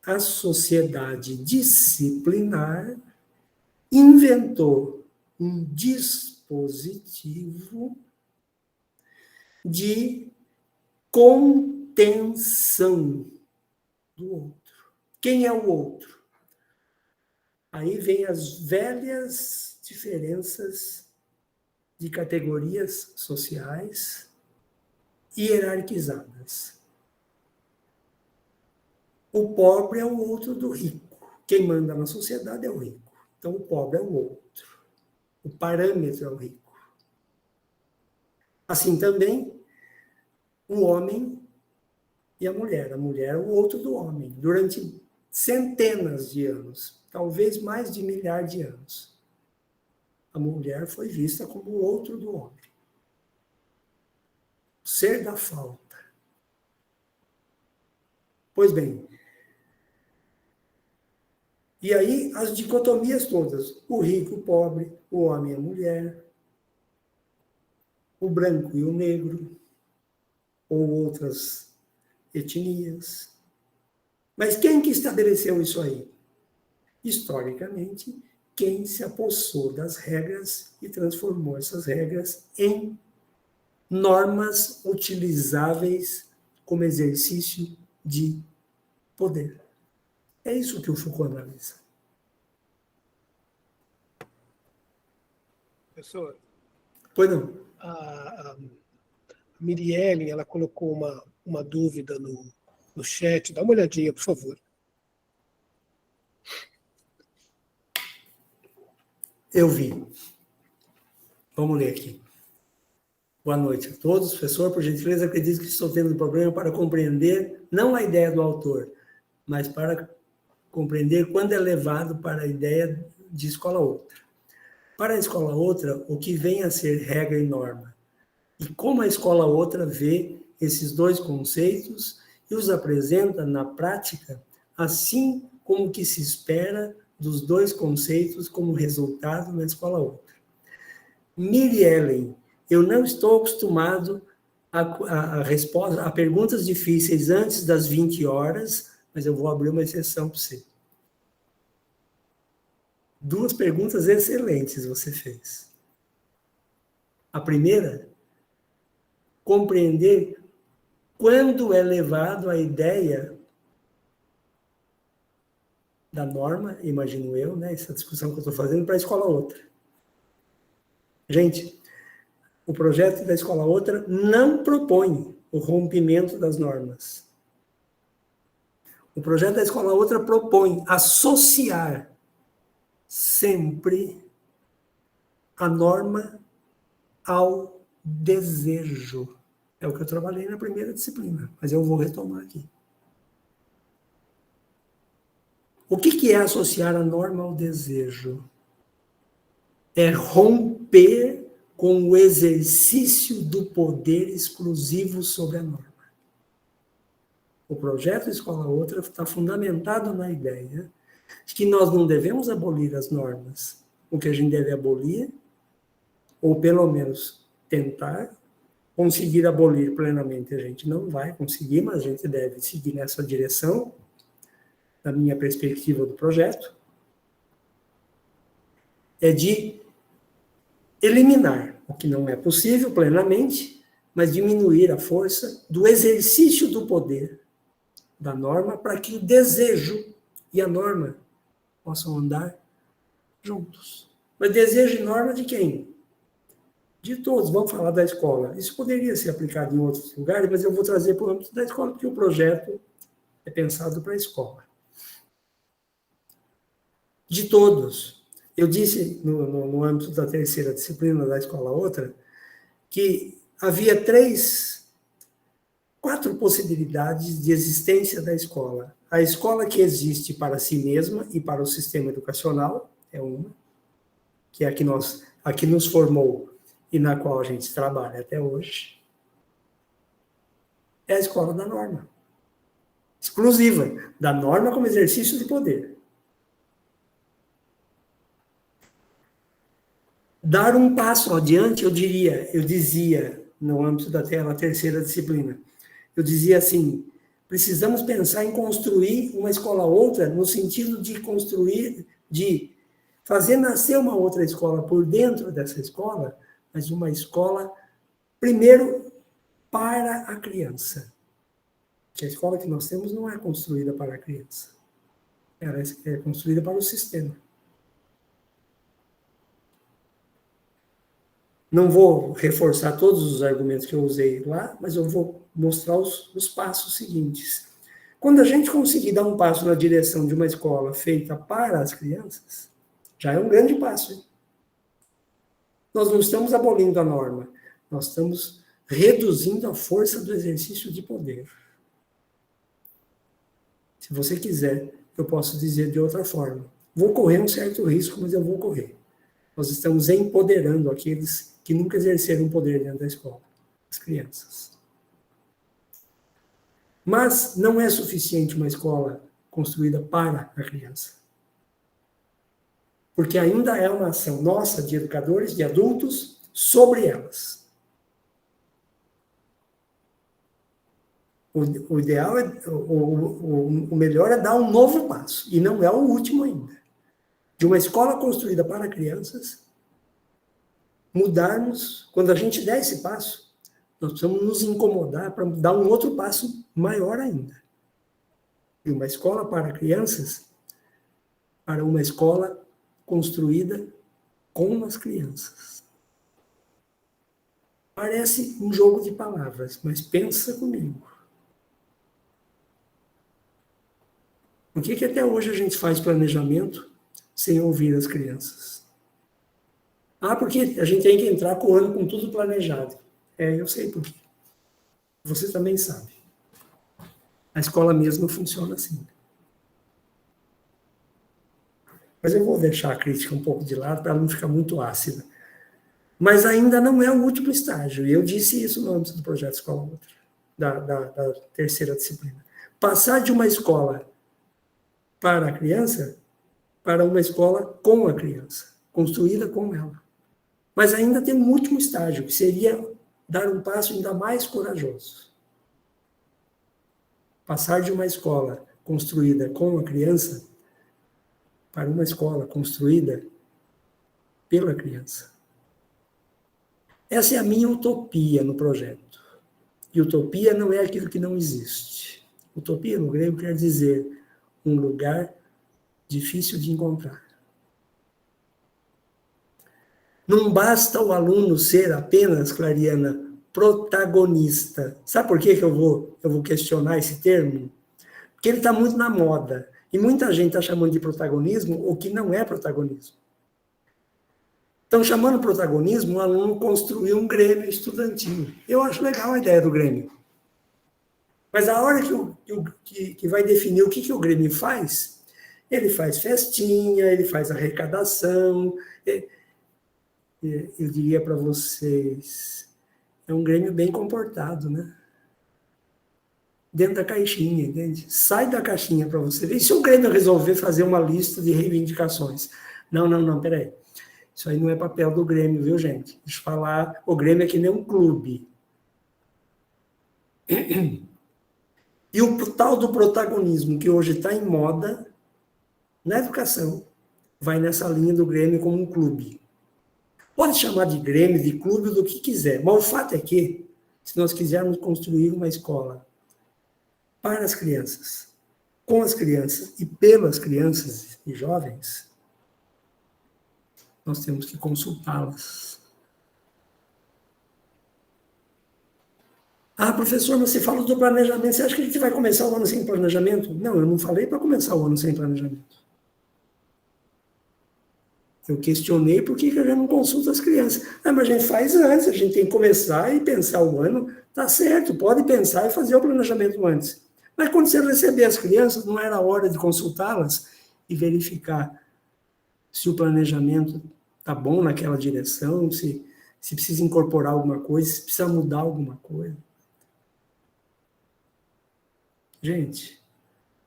A sociedade disciplinar inventou um dispositivo de contenção do outro. Quem é o outro? Aí vem as velhas diferenças de categorias sociais hierarquizadas. O pobre é o outro do rico. Quem manda na sociedade é o rico. Então, o pobre é o outro. O parâmetro é o rico. Assim também, o homem e a mulher. A mulher é o outro do homem. Durante centenas de anos, talvez mais de milhares de anos, a mulher foi vista como o outro do homem. O ser da falta. Pois bem, e aí as dicotomias todas, o rico, o pobre, o homem e a mulher, o branco e o negro, ou outras etnias. Mas quem que estabeleceu isso aí? Historicamente, quem se apossou das regras e transformou essas regras em normas utilizáveis como exercício de poder. É isso que o Foucault analisa. Professor, Pois não. a Mirielle, ela colocou uma dúvida no chat. Dá uma olhadinha, por favor. Eu vi. Vamos ler aqui. Boa noite a todos. Professor, por gentileza, acredito que estou tendo um problema para compreender não a ideia do autor, mas para compreender quando é levado para a ideia de escola outra. Para a escola outra, o que vem a ser regra e norma? E como a escola outra vê esses dois conceitos e os apresenta na prática, assim como que se espera dos dois conceitos como resultado na escola outra. Miriellen, eu não estou acostumado a perguntas difíceis antes das 20 horas, mas eu vou abrir uma exceção para você. 2 perguntas excelentes você fez. A primeira, compreender quando é levado a ideia da norma, imagino eu, né, essa discussão que eu estou fazendo, para a escola outra. Gente, o projeto da escola outra não propõe o rompimento das normas. O projeto da escola outra propõe associar sempre a norma ao desejo. É o que eu trabalhei na primeira disciplina, mas eu vou retomar aqui. O que é associar a norma ao desejo? É romper com o exercício do poder exclusivo sobre a norma. O projeto Escola Outra está fundamentado na ideia de que nós não devemos abolir as normas. O que a gente deve abolir, ou pelo menos tentar, conseguir abolir plenamente a gente não vai conseguir, mas a gente deve seguir nessa direção, da minha perspectiva do projeto, é de eliminar o que não é possível plenamente, mas diminuir a força do exercício do poder da norma para que o desejo e a norma possam andar juntos. Mas desejo e norma de quem? De todos. Vamos falar da escola. Isso poderia ser aplicado em outros lugares, mas eu vou trazer para o âmbito da escola, porque o projeto é pensado para a escola. De todos. Eu disse, no âmbito da terceira disciplina da escola outra, que havia 3 4 possibilidades de existência da escola. A escola que existe para si mesma e para o sistema educacional é uma, que é a que nos formou e na qual a gente trabalha até hoje. É a escola da norma. Exclusiva, da norma como exercício de poder. Dar um passo adiante, eu dizia, no âmbito da terceira disciplina, eu dizia assim, precisamos pensar em construir uma escola outra, no sentido de construir, de fazer nascer uma outra escola por dentro dessa escola, mas uma escola, primeiro, para a criança. Porque a escola que nós temos não é construída para a criança. Ela é construída para o sistema. Não vou reforçar todos os argumentos que eu usei lá, mas eu vou mostrar os passos seguintes. Quando a gente conseguir dar um passo na direção de uma escola feita para as crianças, já é um grande passo. Hein? Nós não estamos abolindo a norma, nós estamos reduzindo a força do exercício de poder. Se você quiser, eu posso dizer de outra forma. Vou correr um certo risco, mas eu vou correr. Nós estamos empoderando aqueles que nunca exerceram poder dentro da escola, as crianças. Mas não é suficiente uma escola construída para a criança. Porque ainda é uma ação nossa, de educadores, de adultos, sobre elas. O ideal, o melhor é dar um novo passo, e não é o último ainda. De uma escola construída para crianças, mudarmos, quando a gente der esse passo, nós precisamos nos incomodar para dar um outro passo maior ainda. De uma escola para crianças, para uma escola construída com as crianças. Parece um jogo de palavras, mas pensa comigo. Por que até hoje a gente faz planejamento sem ouvir as crianças? Porque a gente tem que entrar com o ano com tudo planejado. Eu sei por quê. Você também sabe. A escola mesmo funciona assim. Mas eu vou deixar a crítica um pouco de lado para não ficar muito ácida. Mas ainda não é o último estágio. E eu disse isso no âmbito do projeto Escola Outra, da terceira disciplina. Passar de uma escola para a criança para uma escola com a criança, construída com ela. Mas ainda tem um último estágio, que seria dar um passo ainda mais corajoso. Passar de uma escola construída com a criança para uma escola construída pela criança. Essa é a minha utopia no projeto. E utopia não é aquilo que não existe. Utopia, no grego, quer dizer um lugar difícil de encontrar. Não basta o aluno ser apenas, Clariana, protagonista. Sabe por que eu vou questionar esse termo? Porque ele está muito na moda. E muita gente está chamando de protagonismo o que não é protagonismo. Estão chamando protagonismo, o aluno construiu um grêmio estudantil. Eu acho legal a ideia do grêmio. Mas a hora que vai definir o que o grêmio faz, ele faz festinha, ele faz arrecadação. Eu diria para vocês, é um grêmio bem comportado, né? Dentro da caixinha, entende? Sai da caixinha para você ver. E se o Grêmio resolver fazer uma lista de reivindicações? Não, peraí. Isso aí não é papel do Grêmio, viu, gente? Deixa eu falar, o Grêmio é que nem um clube. E o tal do protagonismo, que hoje está em moda, na educação, vai nessa linha do Grêmio como um clube. Pode chamar de Grêmio, de clube, do que quiser. Mas o fato é que, se nós quisermos construir uma escola para as crianças, com as crianças e pelas crianças e jovens, nós temos que consultá-las. Professor, você falou do planejamento, você acha que a gente vai começar o ano sem planejamento? Não, eu não falei para começar o ano sem planejamento. Eu questionei por que a gente não consulta as crianças. Ah, mas a gente faz antes, a gente tem que começar e pensar o ano. Tá certo, pode pensar e fazer o planejamento antes. Mas quando você receber as crianças, não era hora de consultá-las e verificar se o planejamento está bom naquela direção, se precisa incorporar alguma coisa, se precisa mudar alguma coisa. Gente,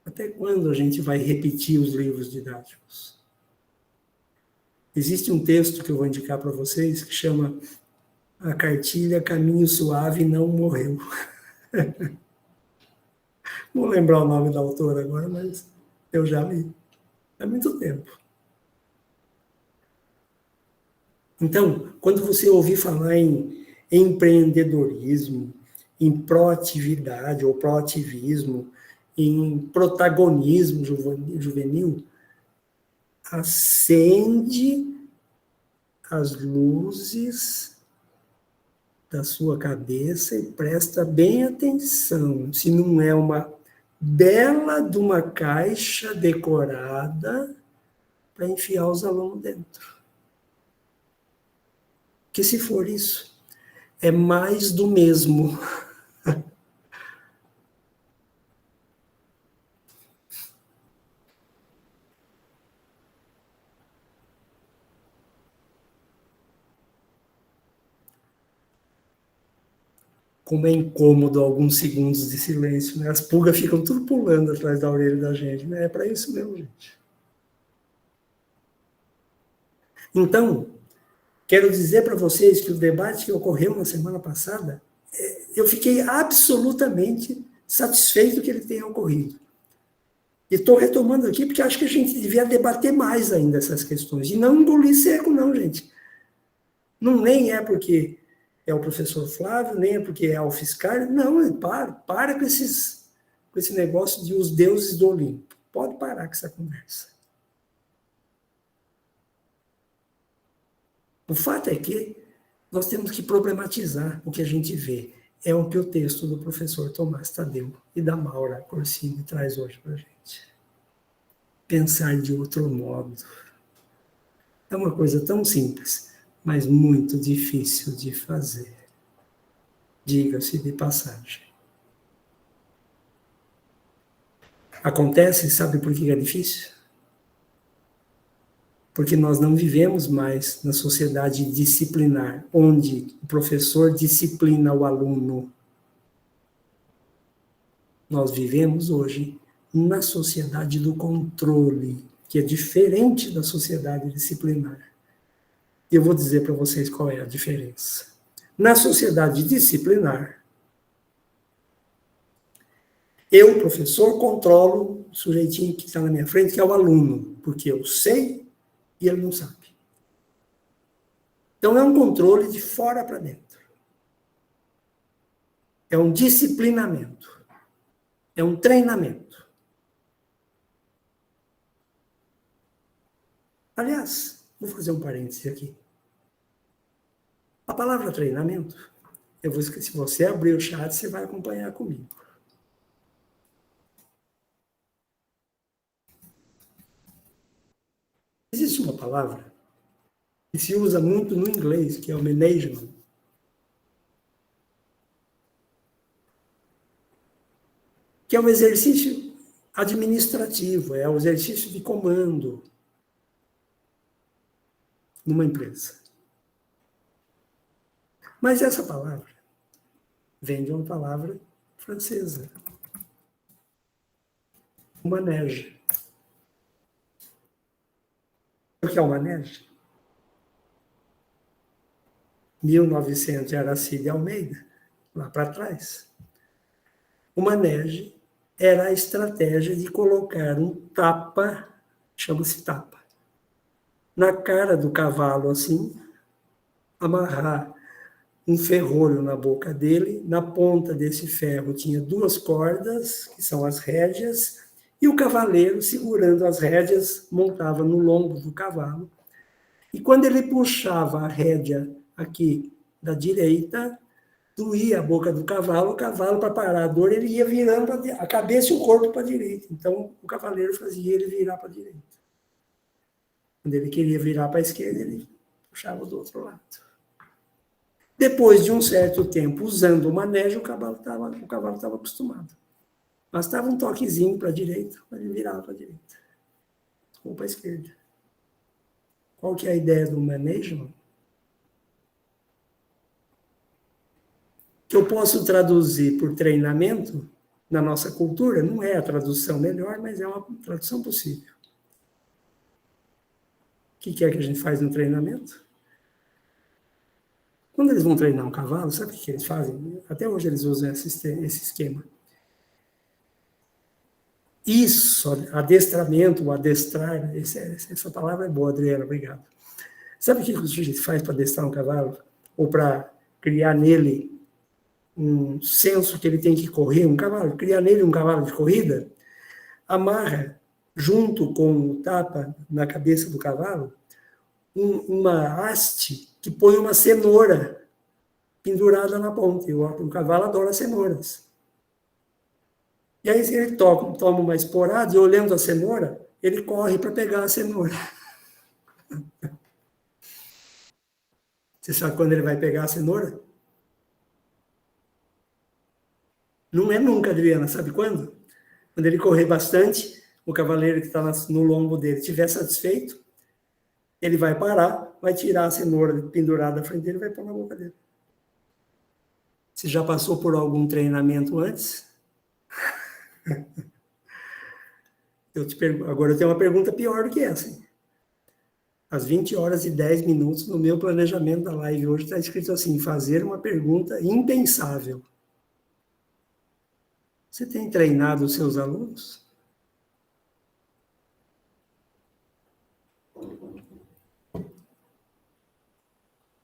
até quando a gente vai repetir os livros didáticos? Existe um texto que eu vou indicar para vocês que chama A Cartilha Caminho Suave Não Morreu. Não vou lembrar o nome da autora agora, mas eu já li. Há muito tempo. Então, quando você ouvir falar em empreendedorismo, em proatividade ou proativismo, em protagonismo juvenil, acende as luzes da sua cabeça e presta bem atenção se não é uma bela de uma caixa decorada para enfiar os alunos dentro. Que se for isso, é mais do mesmo. Como é incômodo alguns segundos de silêncio, né? As pulgas ficam tudo pulando atrás da orelha da gente, né? É para isso mesmo, gente. Então, quero dizer para vocês que o debate que ocorreu na semana passada, eu fiquei absolutamente satisfeito que ele tenha ocorrido. E estou retomando aqui porque acho que a gente devia debater mais ainda essas questões. E não engolir seco, não, gente. Não nem é porque é o professor Flávio, nem é porque é o fiscal. Não, para com esse negócio de os deuses do Olimpo. Pode parar com essa conversa. O fato é que nós temos que problematizar o que a gente vê. É o que o texto do professor Tomás Tadeu e da Maura Corsini traz hoje para a gente. Pensar de outro modo. É uma coisa tão simples, mas muito difícil de fazer. Diga-se de passagem. Acontece, sabe por que é difícil? Porque nós não vivemos mais na sociedade disciplinar, onde o professor disciplina o aluno. Nós vivemos hoje na sociedade do controle, que é diferente da sociedade disciplinar. E eu vou dizer para vocês qual é a diferença. Na sociedade disciplinar, eu, professor, controlo o sujeitinho que está na minha frente, que é o aluno, porque eu sei e ele não sabe. Então, é um controle de fora para dentro. É um disciplinamento. É um treinamento. Aliás, vou fazer um parêntese aqui. A palavra treinamento, se você abrir o chat, você vai acompanhar comigo. Existe uma palavra que se usa muito no inglês, que é o management. Que é um exercício administrativo, é um exercício de comando numa empresa. Mas essa palavra vem de uma palavra francesa. O manège. O que é o manège? 1900 de Aracide Almeida, lá para trás. O manège era a estratégia de colocar um tapa, chama-se tapa, na cara do cavalo, assim, amarrar um ferrolho na boca dele, na ponta desse ferro tinha 2 cordas, que são as rédeas, e o cavaleiro, segurando as rédeas, montava no lombo do cavalo, e quando ele puxava a rédea aqui da direita, doía a boca do cavalo, para parar a dor, ele ia virando a cabeça e o corpo para a direita. Então, o cavaleiro fazia ele virar para a direita. Quando ele queria virar para a esquerda, ele puxava do outro lado. Depois de um certo tempo usando o manejo, o cavalo estava acostumado. Bastava um toquezinho para a direita, ele virava para a direita. Ou para a esquerda. Qual que é a ideia do management? Que eu posso traduzir por treinamento, na nossa cultura, não é a tradução melhor, mas é uma tradução possível. O que é que a gente faz no treinamento? Quando eles vão treinar um cavalo, sabe o que eles fazem? Até hoje eles usam esse esquema. Isso, adestramento, o adestrar, essa palavra é boa, Adriana, obrigado. Sabe o que a gente faz para adestrar um cavalo? Ou para criar nele um senso que ele tem que correr, um cavalo, criar nele um cavalo de corrida? Amarra, junto com o tapa na cabeça do cavalo, uma haste que põe uma cenoura pendurada na ponta. O cavalo adora cenouras. E aí ele toma uma esporada e, olhando a cenoura, ele corre para pegar a cenoura. Você sabe quando ele vai pegar a cenoura? Não é nunca, Adriana, sabe quando? Quando ele correr bastante, o cavaleiro que está no lombo dele estiver satisfeito, ele vai parar, vai tirar a cenoura pendurada da frente dele e vai pôr na boca dele. Você já passou por algum treinamento antes? Agora eu tenho uma pergunta pior do que essa. Às 20h10, no meu planejamento da live hoje, está escrito assim: fazer uma pergunta impensável. Você tem treinado os seus alunos?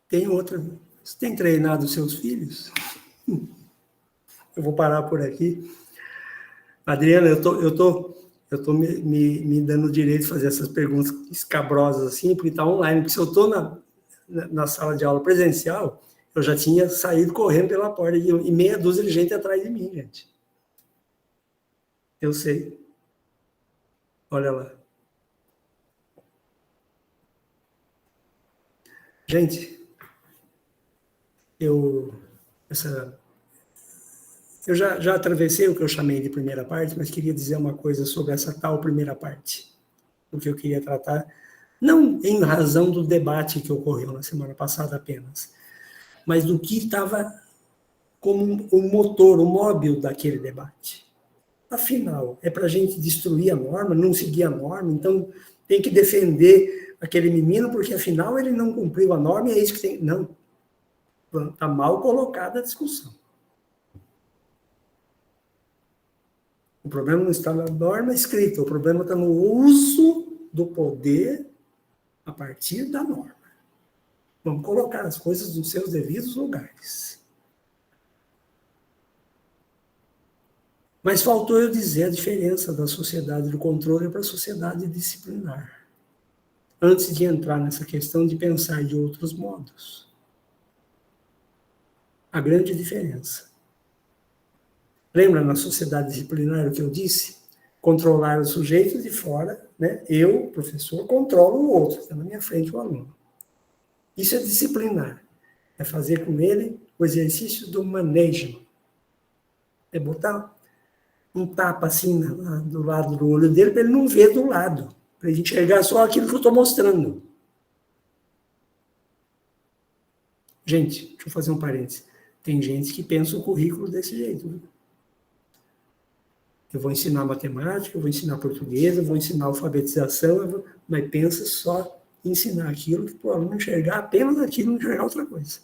Tem outra. Você tem treinado os seus filhos? Eu vou parar por aqui. Adriana, eu tô me dando o direito de fazer essas perguntas escabrosas assim, porque está online. Porque se eu estou na sala de aula presencial, eu já tinha saído correndo pela porta e meia dúzia de gente atrás de mim, gente. Eu sei. Olha lá. Gente, eu já atravessei o que eu chamei de primeira parte, mas queria dizer uma coisa sobre essa tal primeira parte, o que eu queria tratar, não em razão do debate que ocorreu na semana passada apenas, mas do que estava como o motor, o móvel daquele debate. Afinal, é para a gente destruir a norma, não seguir a norma, então tem que defender aquele menino, porque afinal ele não cumpriu a norma e é isso que tem. Não, está mal colocada a discussão. O problema não está na norma escrita, o problema está no uso do poder a partir da norma. Vamos colocar as coisas nos seus devidos lugares. Mas faltou eu dizer a diferença da sociedade do controle para a sociedade disciplinar, antes de entrar nessa questão de pensar de outros modos. A grande diferença. Lembra na sociedade disciplinar o que eu disse? Controlar o sujeito de fora, né? Eu, professor, controlo o outro, está na minha frente o aluno. Isso é disciplinar. É fazer com ele o exercício do manejo. É botar um tapa assim do lado do olho dele para ele não ver do lado, para ele enxergar só aquilo que eu estou mostrando. Gente, deixa eu fazer um parênteses. Tem gente que pensa o currículo desse jeito. Viu? Eu vou ensinar matemática, eu vou ensinar português, eu vou ensinar alfabetização, mas pensa só em ensinar aquilo para o aluno enxergar apenas aquilo, não enxergar outra coisa.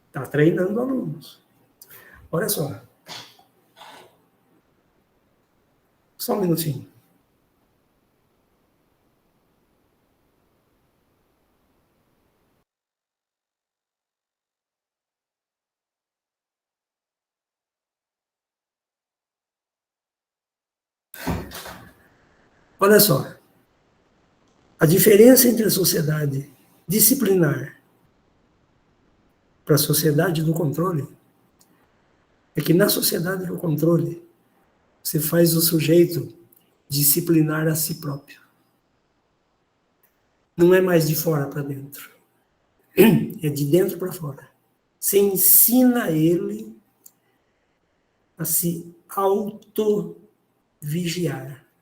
Está treinando alunos. Olha só. Só um minutinho. Olha só. A diferença entre a sociedade disciplinar para a sociedade do controle é que na sociedade do controle você faz o sujeito disciplinar a si próprio. Não é mais de fora para dentro. É de dentro para fora. Você ensina ele a se auto-vigiar,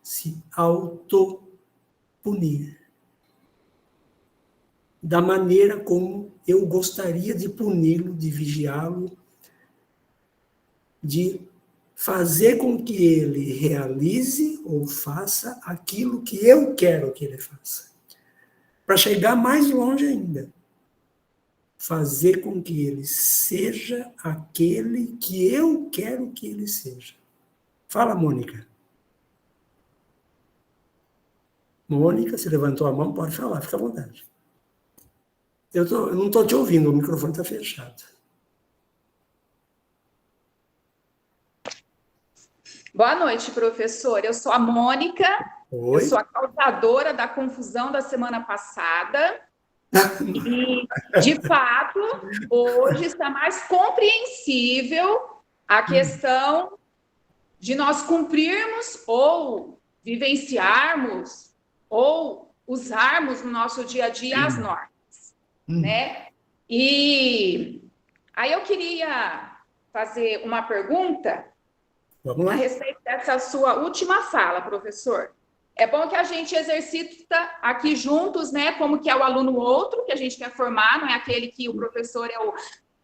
se auto-punir. Da maneira como eu gostaria de puni-lo, de vigiá-lo, de fazer com que ele realize ou faça aquilo que eu quero que ele faça. Para chegar mais longe ainda. Fazer com que ele seja aquele que eu quero que ele seja. Fala, Mônica. Mônica, você levantou a mão, pode falar, fica à vontade. Eu não estou te ouvindo, o microfone está fechado. Boa noite, professor. Eu sou a Mônica. Oi. Eu sou a causadora da confusão da semana passada. E, de fato, hoje está mais compreensível a questão de nós cumprirmos ou vivenciarmos ou usarmos no nosso dia a dia as normas, né? E aí eu queria fazer uma pergunta a respeito dessa sua última fala, professor. É bom que a gente exercita aqui juntos, né, como que é o aluno outro, que a gente quer formar, não é aquele que o professor é o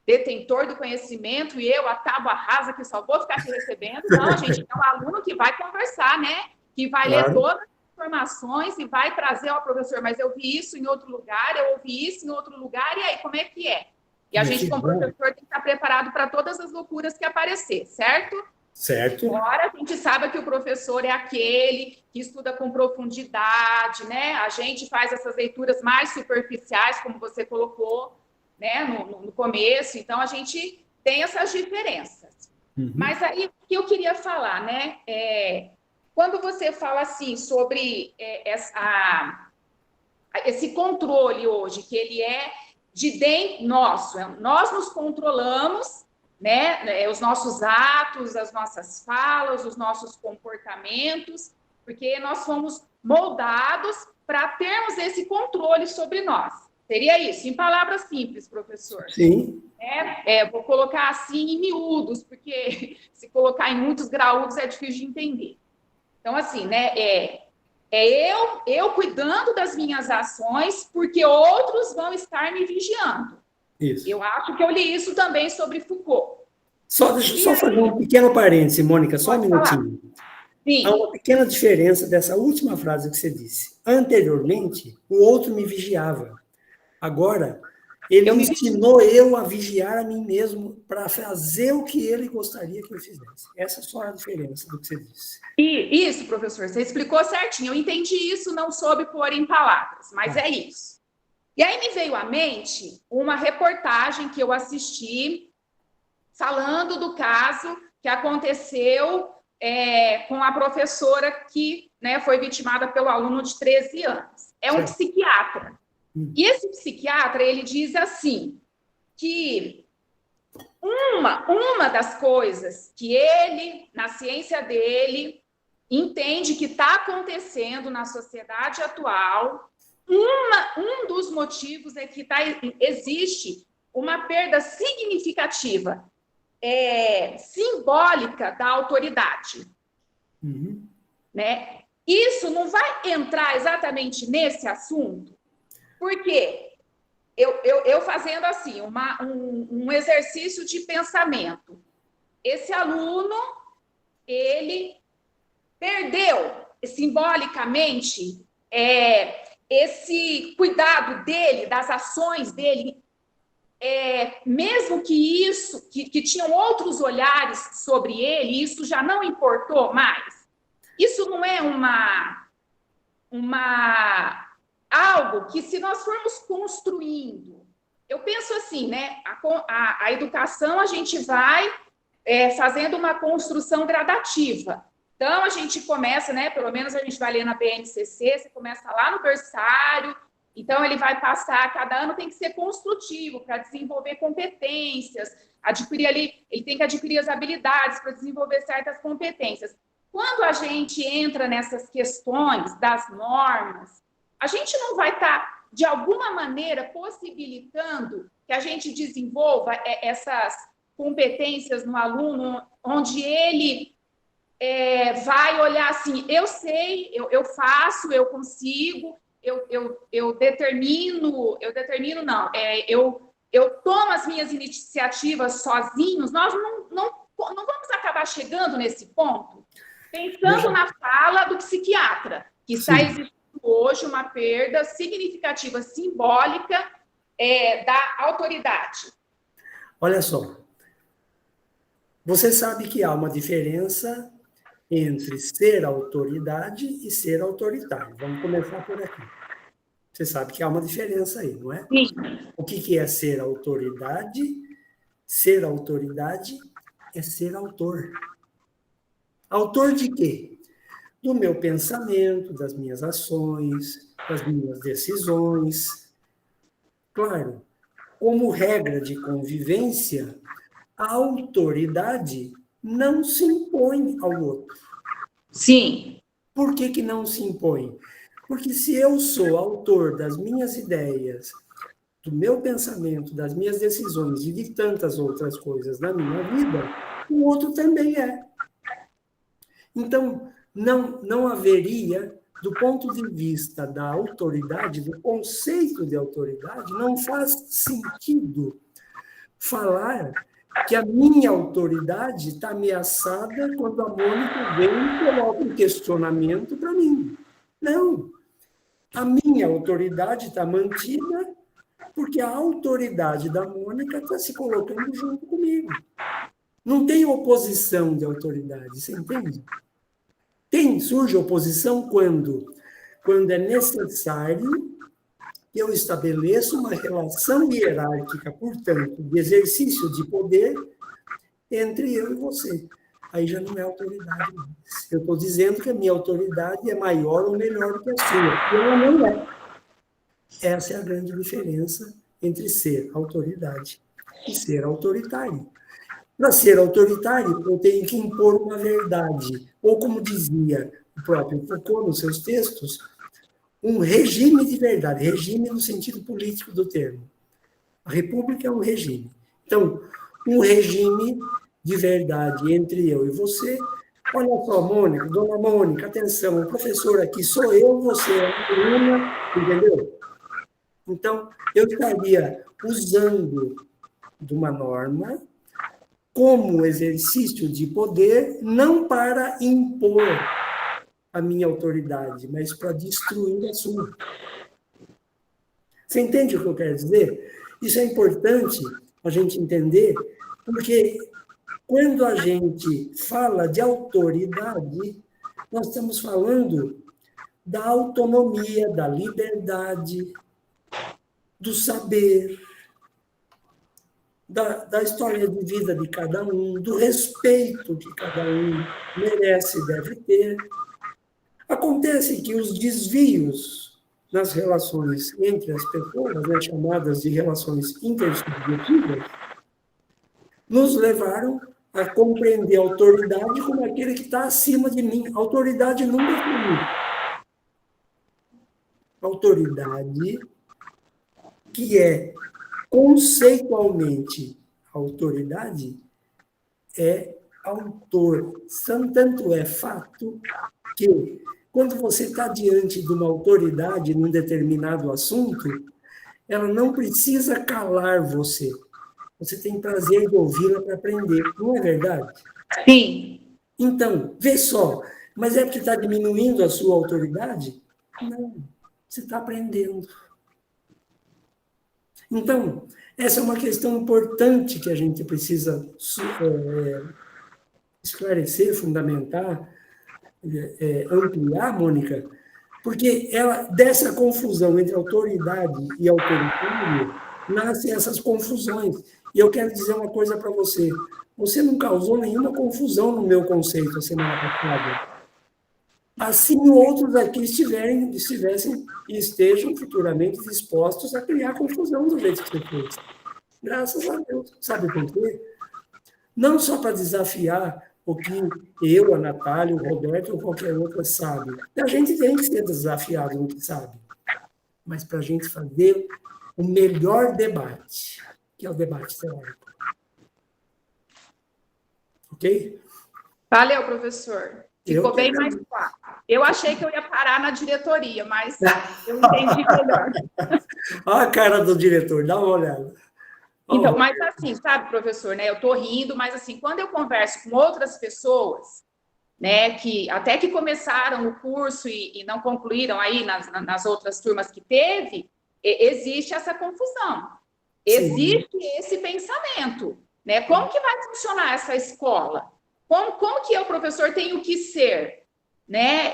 detentor do conhecimento e eu, a tábua rasa, que só vou ficar aqui recebendo. Não, a gente é um aluno que vai conversar, né, que vai ler todas as informações e vai trazer ao professor, mas eu vi isso em outro lugar, eu ouvi isso em outro lugar, e aí, como é que é? E a gente, como professor, tem que estar preparado para todas as loucuras que aparecer, certo? Certo. Agora a gente sabe que o professor é aquele que estuda com profundidade, né? A gente faz essas leituras mais superficiais, como você colocou, né, no começo. Então, a gente tem essas diferenças. Mas aí, o que eu queria falar, né? Quando você fala, assim, sobre esse controle hoje, que ele é de dentro nosso, nós nos controlamos, né, os nossos atos, as nossas falas, os nossos comportamentos, porque nós fomos moldados para termos esse controle sobre nós. Seria isso, em palavras simples, professor. Sim. Vou colocar assim em miúdos, porque se colocar em muitos graúdos é difícil de entender. Então, assim, né, eu cuidando das minhas ações, porque outros vão estar me vigiando. Isso. Eu acho que eu li isso também sobre Foucault. Deixa eu só fazer um pequeno parêntese, Mônica, só um minutinho. Sim. Há uma pequena diferença dessa última frase que você disse. Anteriormente, o outro me vigiava. Agora, ele ensinou eu a vigiar a mim mesmo para fazer o que ele gostaria que eu fizesse. Essa é só a diferença do que você disse. Isso, professor, você explicou certinho. Eu entendi isso, não soube pôr em palavras, mas é isso. E aí me veio à mente uma reportagem que eu assisti falando do caso que aconteceu com a professora que, né, foi vitimada pelo aluno de 13 anos. É um psiquiatra. E esse psiquiatra, ele diz assim, que uma das coisas que ele, na ciência dele, entende que está acontecendo na sociedade atual, um dos motivos é que existe uma perda significativa, simbólica da autoridade. Né? Isso não vai entrar exatamente nesse assunto, porque eu fazendo assim, um exercício de pensamento, esse aluno, ele perdeu simbolicamente esse cuidado dele, das ações dele, mesmo que isso, que tinham outros olhares sobre ele, isso já não importou mais. Isso não é algo que, se nós formos construindo, eu penso assim, né? A educação, a gente vai fazendo uma construção gradativa. Então, a gente começa, né? Pelo menos a gente vai ler na BNCC, você começa lá no berçário. Então, ele vai passar, cada ano tem que ser construtivo para desenvolver competências, ele tem que adquirir as habilidades para desenvolver certas competências. quando a gente entra nessas questões das normas, a gente não vai estar, de alguma maneira, possibilitando que a gente desenvolva essas competências no aluno, onde ele vai olhar assim, eu sei, eu faço, eu consigo, eu determino, eu tomo as minhas iniciativas sozinhos. Nós não vamos acabar chegando nesse ponto, pensando na fala do psiquiatra, que está existindo hoje uma perda significativa, simbólica, da autoridade. Olha só, você sabe que há uma diferença entre ser autoridade e ser autoritário. Vamos começar por aqui. Você sabe que há uma diferença aí, não é? Sim. O que é ser autoridade? Ser autoridade é ser autor. Autor de quê? Do meu pensamento, das minhas ações, das minhas decisões. Claro, como regra de convivência, a autoridade não se impõe ao outro. Sim. Por que não se impõe? Porque se eu sou autor das minhas ideias, do meu pensamento, das minhas decisões e de tantas outras coisas na minha vida, o outro também é. Então, não haveria, do ponto de vista da autoridade, do conceito de autoridade, não faz sentido falar que a minha autoridade está ameaçada quando a Mônica vem e coloca um questionamento para mim. Não. A minha autoridade está mantida porque a autoridade da Mônica está se colocando junto comigo. Não tem oposição de autoridade, você entende? Surge oposição quando é necessário que eu estabeleça uma relação hierárquica, portanto, de exercício de poder entre eu e você. Aí já não é autoridade mais. Eu estou dizendo que a minha autoridade é maior ou melhor do que a sua. E ela não é. Essa é a grande diferença entre ser autoridade e ser autoritário. Para ser autoritário, eu tenho que impor uma verdade. Ou, como dizia o próprio Foucault nos seus textos, um regime de verdade, regime no sentido político do termo. A república é um regime. Então, um regime de verdade entre eu e você. Olha só, Mônica, dona Mônica, atenção, o professor aqui sou eu, você é a aluna, entendeu? Então, eu estaria usando de uma norma como exercício de poder, não para impor a minha autoridade, mas para destruir a sua. Você entende o que eu quero dizer? Isso é importante a gente entender, porque quando a gente fala de autoridade, nós estamos falando da autonomia, da liberdade, do saber, da história de vida de cada um, do respeito que cada um merece e deve ter. Acontece que os desvios nas relações entre as pessoas, chamadas de relações intersubjetivas, nos levaram a compreender a autoridade como aquele que está acima de mim. A autoridade nunca é comigo. Autoridade que é conceitualmente autoridade é autor. Tanto é fato que, quando você está diante de uma autoridade num determinado assunto, ela não precisa calar você. Você tem prazer de ouvi-la para aprender. Não é verdade? Sim. Então, vê só, mas é porque está diminuindo a sua autoridade? Não, você está aprendendo. Então, essa é uma questão importante que a gente precisa esclarecer, fundamentar, ampliar, Mônica, porque dessa confusão entre autoridade e autoritário nascem essas confusões. E eu quero dizer uma coisa para você. Você não causou nenhuma confusão no meu conceito a semana passada. Assim, outros aqui estivessem e estejam futuramente dispostos a criar confusão do jeito que você fez. Graças a Deus. Sabe por quê? Não só para desafiar o que eu, a Natália, o Roberto ou qualquer outra sabe. A gente tem que ser desafiado no que sabe, mas para a gente fazer o melhor debate, que é o debate teórico. Ok? Valeu, professor. Ficou bem mais claro. Eu achei que eu ia parar na diretoria, mas eu entendi melhor. Olha a cara do diretor, dá uma olhada. Então, mas assim, sabe, professor, né? Eu tô rindo, mas assim, quando eu converso com outras pessoas, né, que até que começaram o curso e não concluíram aí nas outras turmas que teve, existe essa confusão. Existe esse pensamento, né? Como que vai funcionar essa escola? Como que eu, professor, tenho que ser? Né?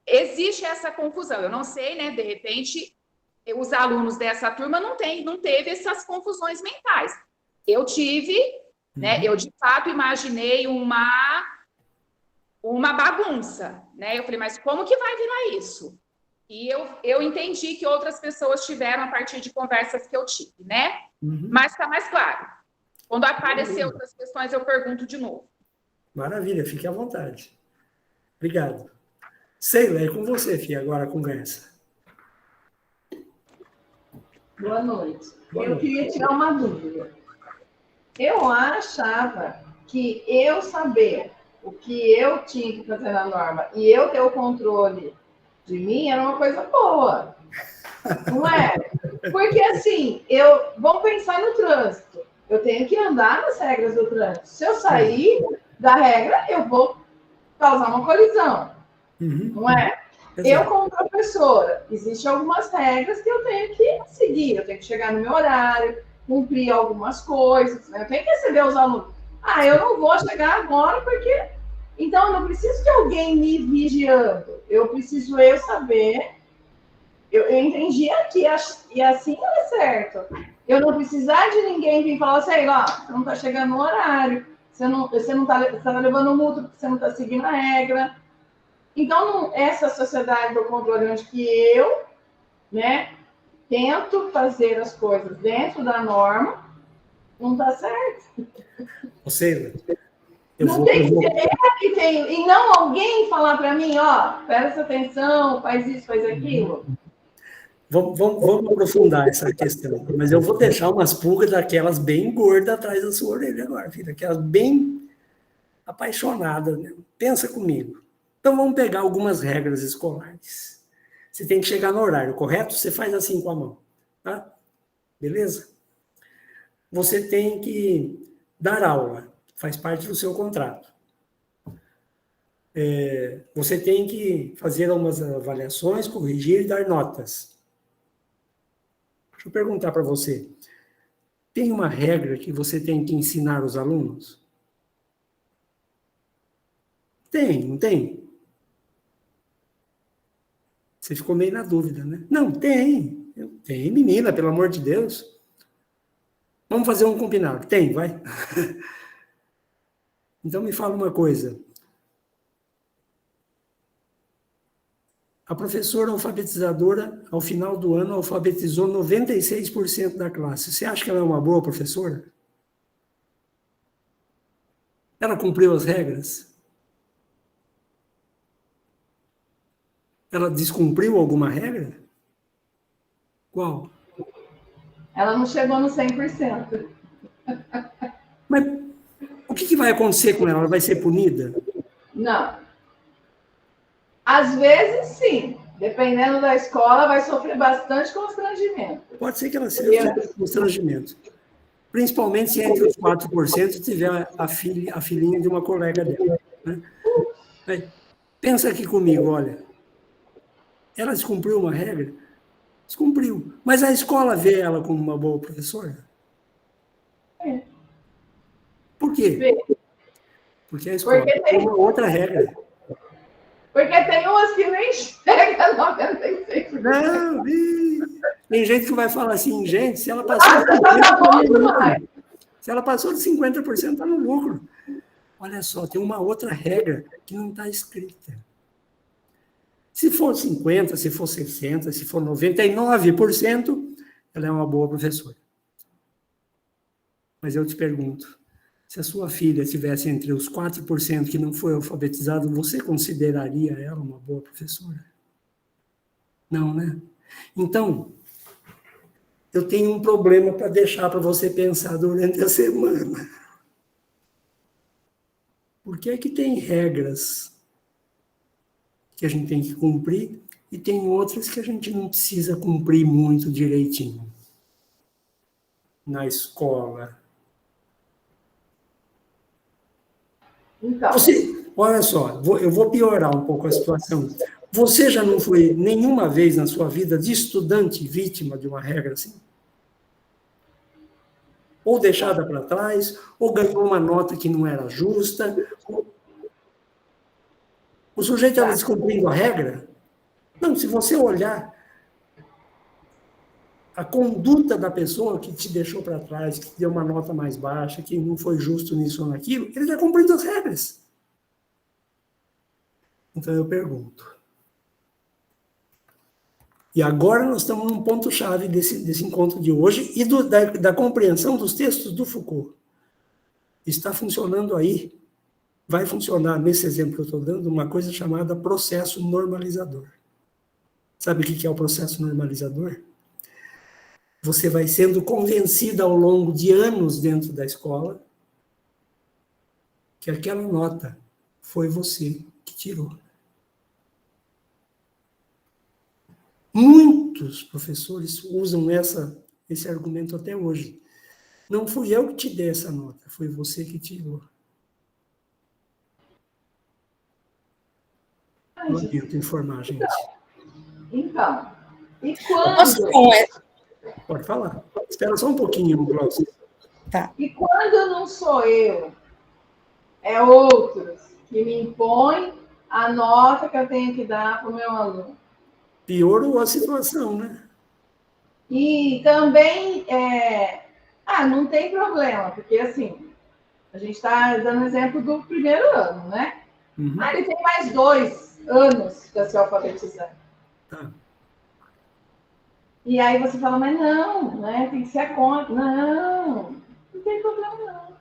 Existe essa confusão. Eu não sei, né? De repente, os alunos dessa turma não teve essas confusões mentais. Eu tive, né? Eu, de fato, imaginei uma bagunça, né? Eu falei, mas como que vai virar isso? E eu entendi que outras pessoas tiveram a partir de conversas que eu tive, né? Mas está mais claro. Quando aparecer outras questões, eu pergunto de novo. Maravilha, fique à vontade. Obrigado. Sheila, é com você, filha, agora a conversa. Boa noite. Eu queria tirar uma dúvida. Eu achava que eu saber o que eu tinha que fazer na norma e eu ter o controle de mim era uma coisa boa. Não é? Porque, assim, vamos pensar no trânsito. Eu tenho que andar nas regras do trânsito. Se eu sair da regra, eu vou causar uma colisão. Não é? Eu, como professora, existem algumas regras que eu tenho que seguir. Eu tenho que chegar no meu horário, cumprir algumas coisas, né? Eu tenho que receber os alunos. Eu não vou chegar agora porque... Então, eu não preciso de alguém me vigiando. Eu preciso saber... Eu entendi aqui, e assim é certo. Eu não precisar de ninguém vir falar, sei lá, você não está chegando no horário, você não tá levando multa porque você não está seguindo a regra. Então, essa sociedade do controle onde que eu, né, tento fazer as coisas dentro da norma, não está certo. Sheila, não tem que ser que tem, e não alguém falar para mim, presta atenção, faz isso, faz aquilo. Vamos aprofundar essa questão, mas eu vou deixar umas pulgas daquelas bem gordas atrás da sua orelha agora, filha, aquelas bem apaixonadas, né? Pensa comigo. Então, vamos pegar algumas regras escolares. Você tem que chegar no horário, correto? Você faz assim com a mão, tá? Beleza? Você tem que dar aula, faz parte do seu contrato. Você tem que fazer algumas avaliações, corrigir e dar notas. Deixa eu perguntar para você. Tem uma regra que você tem que ensinar os alunos? Tem, não tem? Você ficou meio na dúvida, né? Não, tem. Tem, menina, pelo amor de Deus. Vamos fazer um combinado. Tem, vai. Então, me fala uma coisa. A professora alfabetizadora, ao final do ano, alfabetizou 96% da classe. Você acha que ela é uma boa professora? Ela cumpriu as regras? Ela descumpriu alguma regra? Qual? Ela não chegou no 100%. Mas o que vai acontecer com ela? Ela vai ser punida? Não. Às vezes, sim. Dependendo da escola, vai sofrer bastante constrangimento. Pode ser que ela seja constrangimento. Principalmente se entre os 4% tiver a filhinha de uma colega dela. Né? Pensa aqui comigo, olha. Ela descumpriu uma regra? Descumpriu. Mas a escola vê ela como uma boa professora? Por quê? Porque a escola tem uma outra regra. Porque tem umas que nem chega 96%. Não, tem gente que vai falar assim, gente, se ela passou de 50%, se ela passou de 50%, está no lucro. Olha só, tem uma outra regra que não está escrita. Se for 50%, se for 60%, se for 99%, ela é uma boa professora. Mas eu te pergunto, Se a sua filha estivesse entre os 4% que não foi alfabetizado, você consideraria ela uma boa professora? Não, né? Então, eu tenho um problema para deixar para você pensar durante a semana. Por que é que tem regras que a gente tem que cumprir e tem outras que a gente não precisa cumprir muito direitinho? Na escola. Então, Olha só, eu vou piorar um pouco a situação. Você já não foi nenhuma vez na sua vida de estudante vítima de uma regra assim? Ou deixada para trás, ou ganhou uma nota que não era justa. O sujeito estava descumprindo a regra? Não, se você olhar a conduta da pessoa que te deixou para trás, que te deu uma nota mais baixa, que não foi justo nisso ou naquilo, ele está cumprindo as regras. Então eu pergunto. E agora nós estamos num ponto-chave desse encontro de hoje e da compreensão dos textos do Foucault. Está funcionando aí, vai funcionar, nesse exemplo que eu estou dando, uma coisa chamada processo normalizador. Sabe o que é o processo normalizador? Você vai sendo convencida ao longo de anos dentro da escola que aquela nota foi você que tirou. Muitos professores usam esse argumento até hoje. Não fui eu que te dei essa nota, foi você que tirou. Não adianta informar, gente. Então, e quando... Pode falar. Espera só um pouquinho, Glaucio. Tá. E quando não sou eu, é outros que me impõem a nota que eu tenho que dar para o meu aluno. Piorou a situação, né? E também, não tem problema, porque assim, a gente está dando exemplo do primeiro ano, né? Uhum. Ele tem mais 2 anos para se alfabetizar. Tá. E aí você fala, mas não, né? Tem que ser a conta. Não tem problema não.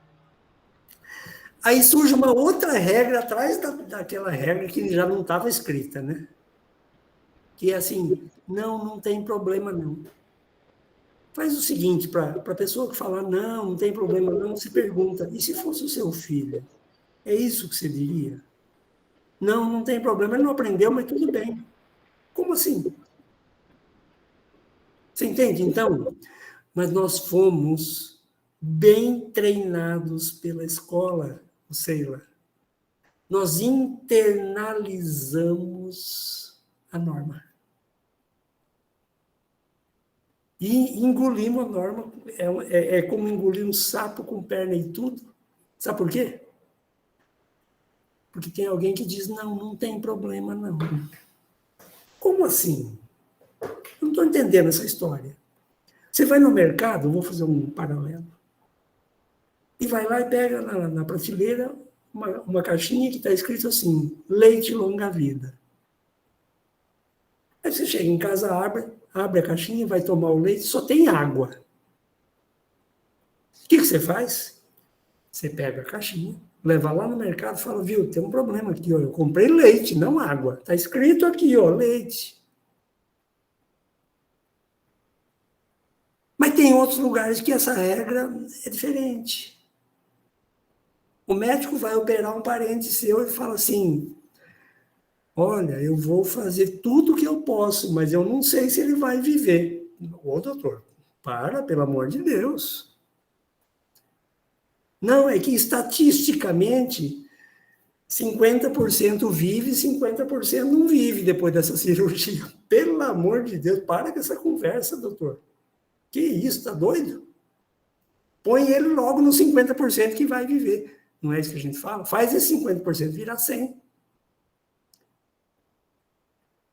Aí surge uma outra regra atrás daquela regra que já não estava escrita, né? Que é assim, não tem problema não. Faz o seguinte, para a pessoa que fala, não tem problema não, se pergunta, e se fosse o seu filho? É isso que você diria? Não tem problema, ele não aprendeu, mas tudo bem. Como assim? Você entende, então? Mas nós fomos bem treinados pela escola, Sheila. Nós internalizamos a norma. E engolimos a norma. É como engolir um sapo com perna e tudo. Sabe por quê? Porque tem alguém que diz, não tem problema, não. Como assim? Eu não estou entendendo essa história. Você vai no mercado, vou fazer um paralelo, e vai lá e pega na prateleira uma caixinha que está escrito assim, leite longa-vida. Aí você chega em casa, abre a caixinha, vai tomar o leite, só tem água. O que você faz? Você pega a caixinha, leva lá no mercado e fala, viu, tem um problema aqui, ó, eu comprei leite, não água. Está escrito aqui, ó, leite. Mas tem outros lugares que essa regra é diferente. O médico vai operar um parente seu e fala assim, olha, eu vou fazer tudo o que eu posso, mas eu não sei se ele vai viver. Ô, doutor, pelo amor de Deus. Não, é que estatisticamente 50% vive e 50% não vive depois dessa cirurgia. Pelo amor de Deus, para com essa conversa, doutor. Que isso, tá doido? Põe ele logo no 50% que vai viver. Não é isso que a gente fala? Faz esse 50% virar 100%.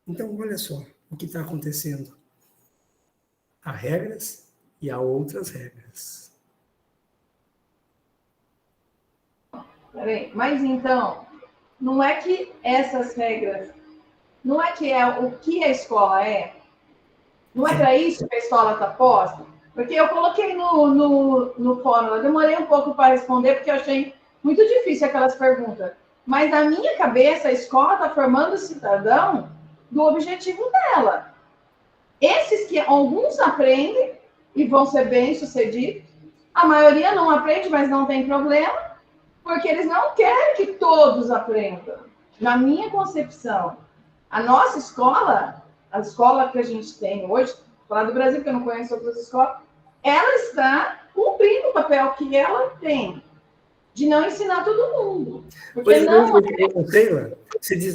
Então, olha só o que está acontecendo. Há regras e há outras regras. Peraí, mas então, não é que essas regras, não é que é o que a escola é? Não é para isso que a escola está posta? Porque eu coloquei no fórum, eu demorei um pouco para responder, porque eu achei muito difícil aquelas perguntas. Mas na minha cabeça, a escola está formando o cidadão do objetivo dela. Esses que alguns aprendem e vão ser bem-sucedidos, a maioria não aprende, mas não tem problema, porque eles não querem que todos aprendam. Na minha concepção, a nossa escola, a escola que a gente tem hoje, falar do Brasil, que eu não conheço outras escolas, ela está cumprindo o papel que ela tem, de não ensinar todo mundo. Porque Taylor,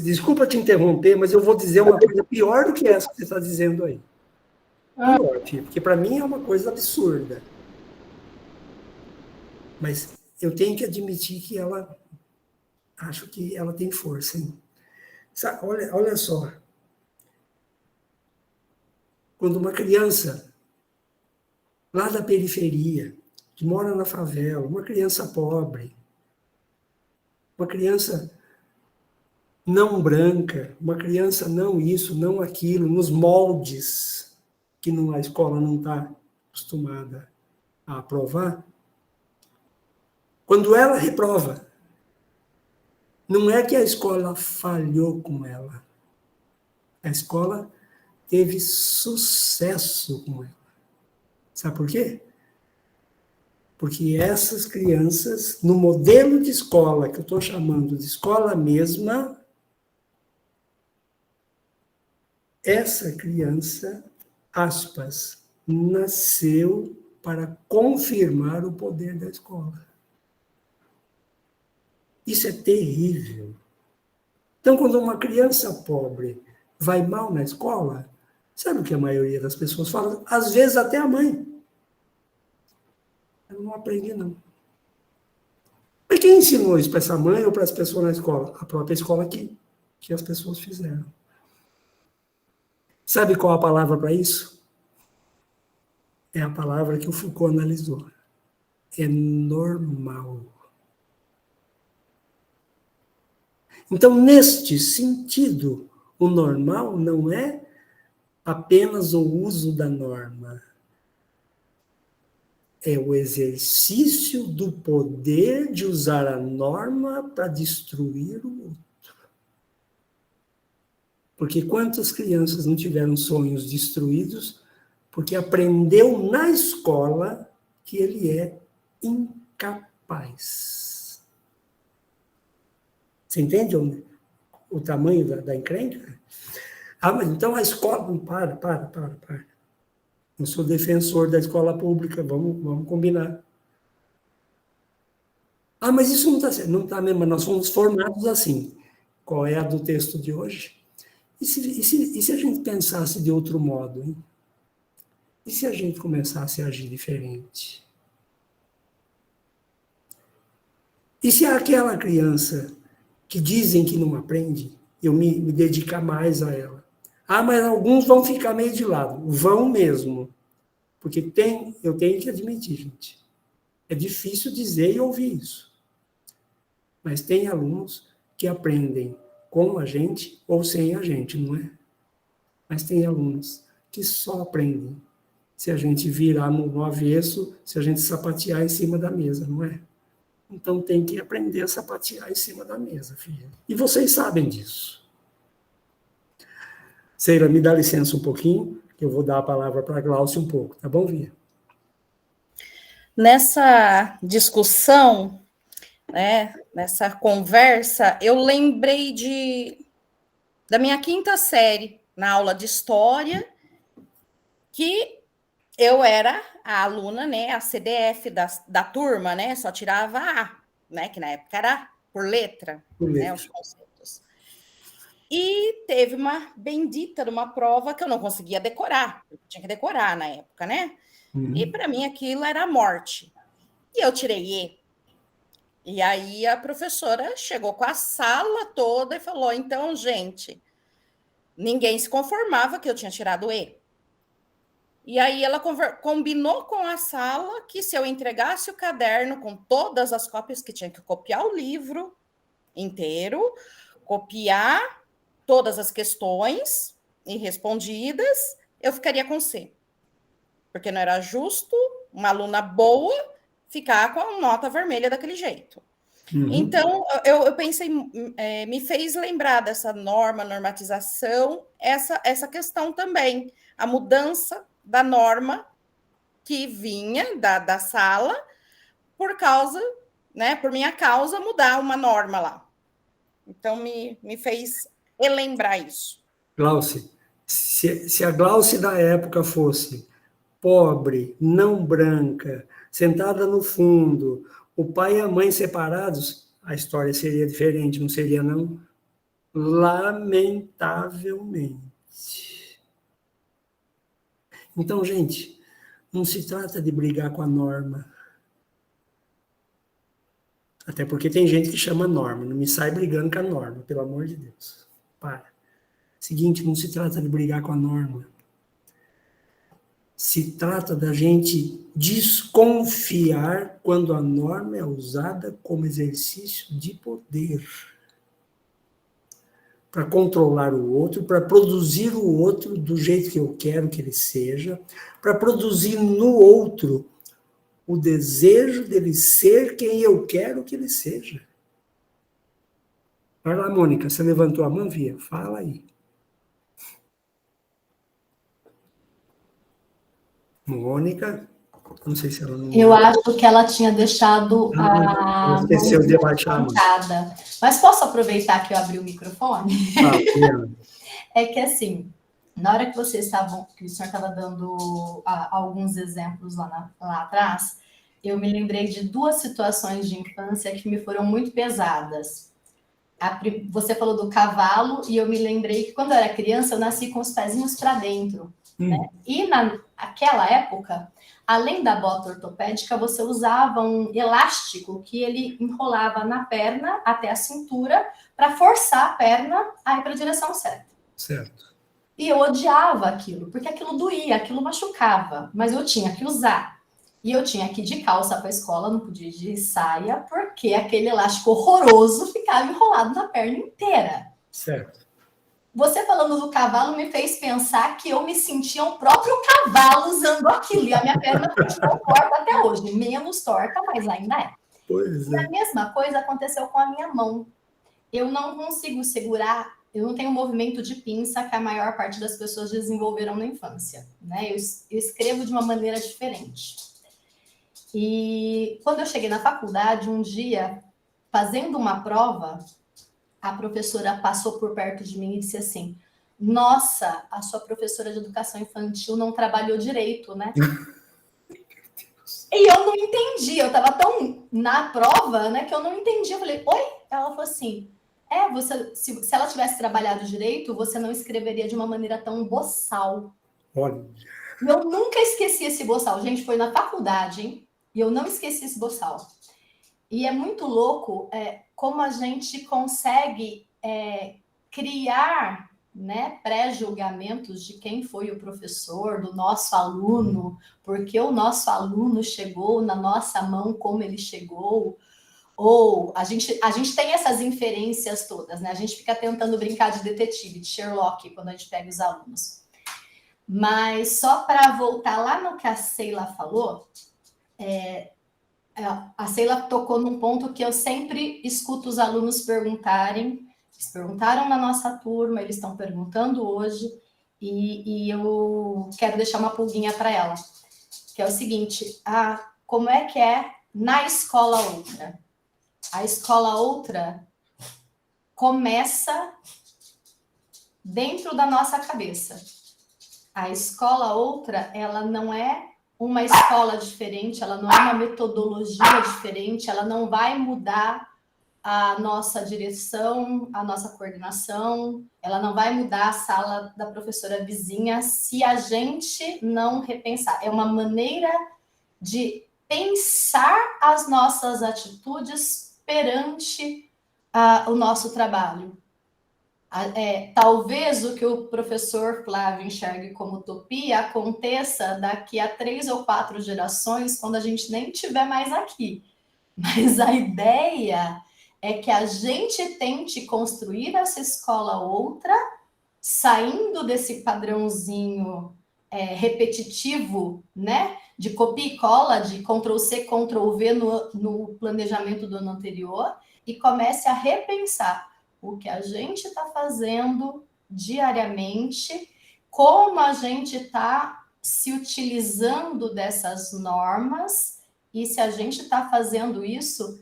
desculpa te interromper, mas eu vou dizer uma coisa pior do que essa que você está dizendo aí. Pior, porque para mim é uma coisa absurda. Mas eu tenho que admitir que acho que ela tem força, hein? Olha só. Quando uma criança lá da periferia, que mora na favela, uma criança pobre, uma criança não branca, uma criança não isso, não aquilo, nos moldes que a escola não está acostumada a aprovar, quando ela reprova, não é que a escola falhou com ela. A escola teve sucesso com ela. Sabe por quê? Porque essas crianças, no modelo de escola, que eu estou chamando de escola mesma, essa criança, aspas, nasceu para confirmar o poder da escola. Isso é terrível. Então, quando uma criança pobre vai mal na escola, sabe o que a maioria das pessoas fala? Às vezes até a mãe. Ela não aprende, não. Mas quem ensinou isso para essa mãe ou para as pessoas na escola? A própria escola que as pessoas fizeram. Sabe qual a palavra para isso? É a palavra que o Foucault analisou. É normal. Então, neste sentido, o normal não é apenas o uso da norma. É o exercício do poder de usar a norma para destruir o outro. Porque quantas crianças não tiveram sonhos destruídos porque aprendeu na escola que ele é incapaz. Você entende o tamanho da encrenca? Mas então a escola... Para. Eu sou defensor da escola pública, vamos combinar. Mas isso não está certo. Não está mesmo, nós somos formados assim. Qual é a do texto de hoje? E se a gente pensasse de outro modo, hein? E se a gente começasse a agir diferente? E se aquela criança que dizem que não aprende, eu me dedicar mais a ela? Mas alguns vão ficar meio de lado. Vão mesmo. Porque eu tenho que admitir, gente. É difícil dizer e ouvir isso. Mas tem alunos que aprendem com a gente ou sem a gente, não é? Mas tem alunos que só aprendem se a gente virar no avesso, se a gente sapatear em cima da mesa, não é? Então tem que aprender a sapatear em cima da mesa, filha. E vocês sabem disso. Seira, me dá licença um pouquinho, que eu vou dar a palavra para a Glaucia um pouco, tá bom, Via? Nessa discussão, né, nessa conversa, eu lembrei da minha quinta série, na aula de história, que eu era a aluna, né, a CDF da turma, né, só tirava A, né, que na época era por letra, né, os conceitos. E teve uma bendita de uma prova que eu não conseguia decorar, eu tinha que decorar na época, né? E para mim aquilo era a morte. E eu tirei E. E aí a professora chegou com a sala toda e falou: então, gente, ninguém se conformava que eu tinha tirado E. E aí ela combinou com a sala que se eu entregasse o caderno com todas as cópias, que tinha que copiar o livro inteiro, copiar todas as questões respondidas, eu ficaria com C. porque não era justo uma aluna boa ficar com a nota vermelha daquele jeito. Então, eu pensei, me fez lembrar dessa normatização, essa questão também, a mudança da norma que vinha da sala por causa, né, por minha causa, mudar uma norma lá. Então, me fez relembrar isso. Glauce, se a Glauce da época fosse pobre, não branca, sentada no fundo, o pai e a mãe separados, a história seria diferente, não seria, não? Lamentavelmente. Então, gente, não se trata de brigar com a norma. Até porque tem gente que chama norma, não me sai brigando com a norma, pelo amor de Deus. Para. Seguinte, não se trata de brigar com a norma. Se trata da gente desconfiar quando a norma é usada como exercício de poder. Para controlar o outro, para produzir o outro do jeito que eu quero que ele seja, para produzir no outro o desejo dele ser quem eu quero que ele seja. Vai lá, Mônica, você levantou a mão, Via? Fala aí. Mônica, não sei se ela não... Eu acho que ela tinha deixado a esqueceu de baixar a mão. Mas posso aproveitar que eu abri o microfone? É que assim, na hora que vocês estavam, que o senhor estava dando alguns exemplos lá atrás, eu me lembrei de duas situações de infância que me foram muito pesadas. Você falou do cavalo e eu me lembrei que quando eu era criança eu nasci com os pezinhos para dentro. Né? E naquela época, além da bota ortopédica, você usava um elástico que ele enrolava na perna até a cintura para forçar a perna a ir para a direção certa. Certo. E eu odiava aquilo, porque aquilo doía, aquilo machucava, mas eu tinha que usar. E eu tinha que ir de calça para a escola, não podia ir de saia, porque aquele elástico horroroso ficava enrolado na perna inteira. Certo. Você falando do cavalo me fez pensar que eu me sentia o próprio cavalo usando aquilo. E a minha perna continuou torta até hoje. Menos torta, mas ainda é. Pois é. E a mesma coisa aconteceu com a minha mão. Eu não consigo segurar, eu não tenho movimento de pinça que a maior parte das pessoas desenvolveram na infância. Né? Eu escrevo de uma maneira diferente. E quando eu cheguei na faculdade, um dia, fazendo uma prova, a professora passou por perto de mim e disse assim: nossa, a sua professora de educação infantil não trabalhou direito, né? E eu não entendi, eu estava tão na prova, né, que eu não entendi. Eu falei, oi? Ela falou assim, se ela tivesse trabalhado direito, você não escreveria de uma maneira tão boçal. Olha. Eu nunca esqueci esse boçal. Gente, foi na faculdade, hein? E eu não esqueci esse boçal. E é muito louco como a gente consegue criar, né, pré-julgamentos de quem foi o professor, do nosso aluno, porque o nosso aluno chegou na nossa mão como ele chegou. Ou a gente tem essas inferências todas, né? A gente fica tentando brincar de detetive, de Sherlock, quando a gente pega os alunos. Mas só para voltar lá no que a Sheila falou, a Sheila tocou num ponto que eu sempre escuto os alunos perguntarem. Eles perguntaram na nossa turma, eles estão perguntando hoje, e eu quero deixar uma pulguinha para ela, que é o seguinte: como é que é na escola outra? A escola outra começa dentro da nossa cabeça. A escola outra, ela não é uma escola diferente, ela não é uma metodologia diferente, ela não vai mudar a nossa direção, a nossa coordenação, ela não vai mudar a sala da professora vizinha se a gente não repensar. É uma maneira de pensar as nossas atitudes perante o nosso trabalho. Talvez o que o professor Flávio enxergue como utopia aconteça daqui a 3 ou 4 gerações, quando a gente nem estiver mais aqui. Mas a ideia é que a gente tente construir essa escola outra, saindo desse padrãozinho repetitivo, né? De copia e cola, de Ctrl+C, Ctrl+V no planejamento do ano anterior, e comece a repensar o que a gente está fazendo diariamente, como a gente está se utilizando dessas normas, e se a gente está fazendo isso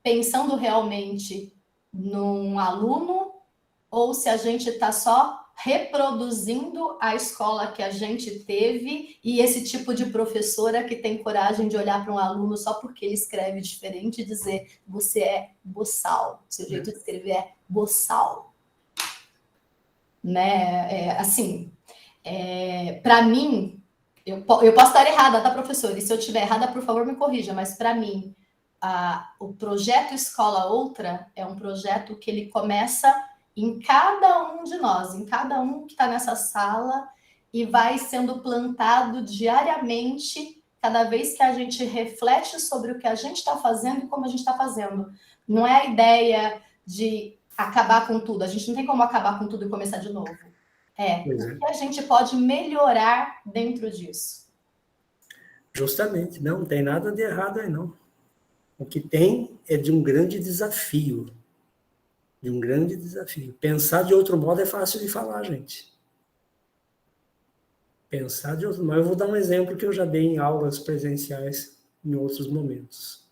pensando realmente num aluno, ou se a gente está só reproduzindo a escola que a gente teve, e esse tipo de professora que tem coragem de olhar para um aluno só porque ele escreve diferente e dizer: você é boçal, seu jeito de escrever é boçal. Né? Para mim, eu posso estar errada, tá, professor? E se eu estiver errada, por favor, me corrija, mas para mim, o projeto Escola Outra é um projeto que ele começa em cada um de nós, em cada um que está nessa sala, e vai sendo plantado diariamente, cada vez que a gente reflete sobre o que a gente está fazendo e como a gente está fazendo. Não é a ideia de acabar com tudo, a gente não tem como acabar com tudo e começar de novo. O que a gente pode melhorar dentro disso. Justamente, não tem nada de errado aí, não. O que tem é de um grande desafio. De um grande desafio. Pensar de outro modo é fácil de falar, gente. Pensar de outro modo. Eu vou dar um exemplo que eu já dei em aulas presenciais em outros momentos.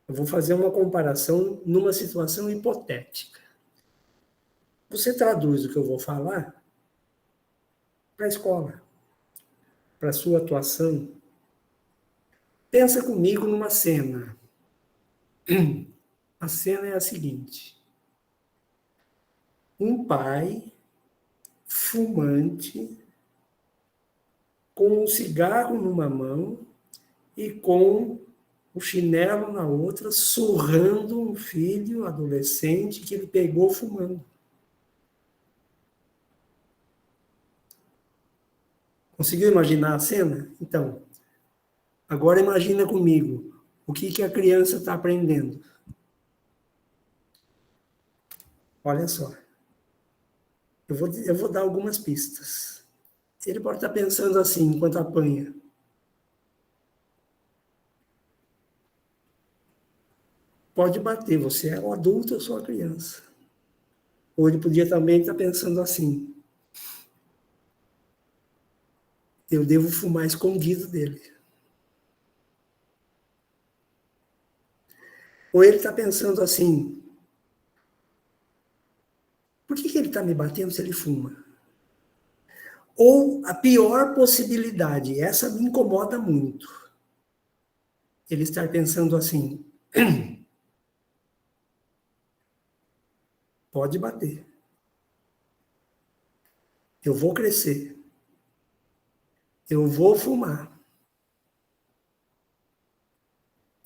Eu vou fazer uma comparação numa situação hipotética. Você traduz o que eu vou falar para a escola, para a sua atuação. Pensa comigo numa cena. A cena é a seguinte. Um pai fumante com um cigarro numa mão e com o chinelo na outra, surrando um filho adolescente que ele pegou fumando. Conseguiu imaginar a cena? Então, agora imagina comigo o que a criança está aprendendo. Olha só. Eu vou dar algumas pistas. Ele pode estar pensando assim, enquanto apanha. Pode bater, você é um adulto, eu sou a criança. Ou ele podia também estar pensando assim. Eu devo fumar escondido dele. Ou ele está pensando assim. Por que ele está me batendo se ele fuma? Ou a pior possibilidade, essa me incomoda muito. Ele estar pensando assim, pode bater. Eu vou crescer. Eu vou fumar.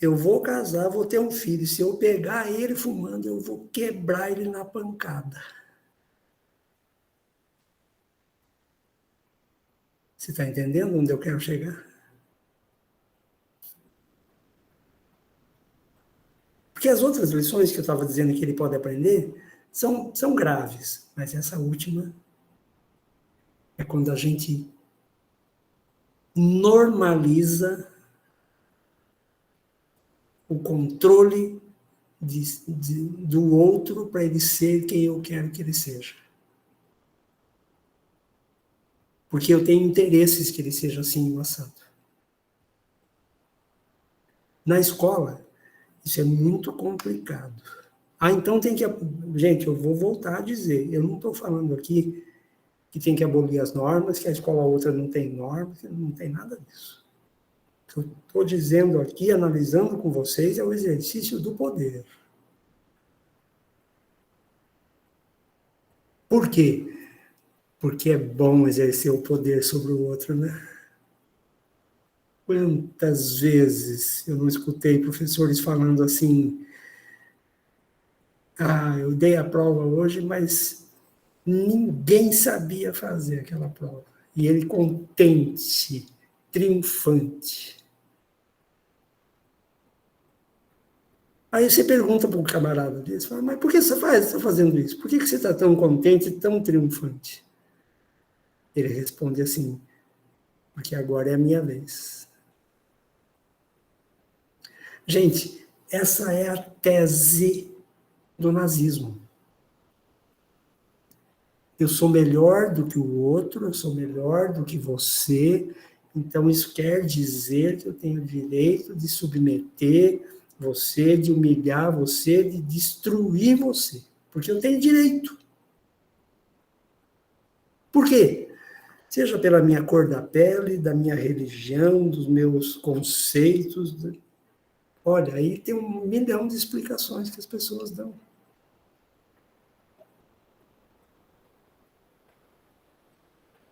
Eu vou casar, vou ter um filho. Se eu pegar ele fumando, eu vou quebrar ele na pancada. Você está entendendo onde eu quero chegar? Porque as outras lições que eu estava dizendo que ele pode aprender são graves, mas essa última é quando a gente normaliza o controle do outro para ele ser quem eu quero que ele seja. Porque eu tenho interesses que ele seja assim, assado. Na escola, isso é muito complicado. Então tem que... Gente, eu vou voltar a dizer, eu não estou falando aqui que tem que abolir as normas, que a escola outra não tem normas, não tem nada disso. O que eu estou dizendo aqui, analisando com vocês, é o exercício do poder. Por quê? Porque é bom exercer o poder sobre o outro, né? Quantas vezes eu não escutei professores falando assim, eu dei a prova hoje, mas ninguém sabia fazer aquela prova. E ele contente, triunfante. Aí você pergunta para um camarada desse, fala, mas por que você está fazendo isso? Por que você está tão contente, tão triunfante? Ele responde assim, porque agora é a minha vez. Gente, essa é a tese do nazismo. Eu sou melhor do que o outro, eu sou melhor do que você, então isso quer dizer que eu tenho o direito de submeter você, de humilhar você, de destruir você, porque eu tenho direito. Por quê? Seja pela minha cor da pele, da minha religião, dos meus conceitos. Olha, aí tem 1 milhão de explicações que as pessoas dão.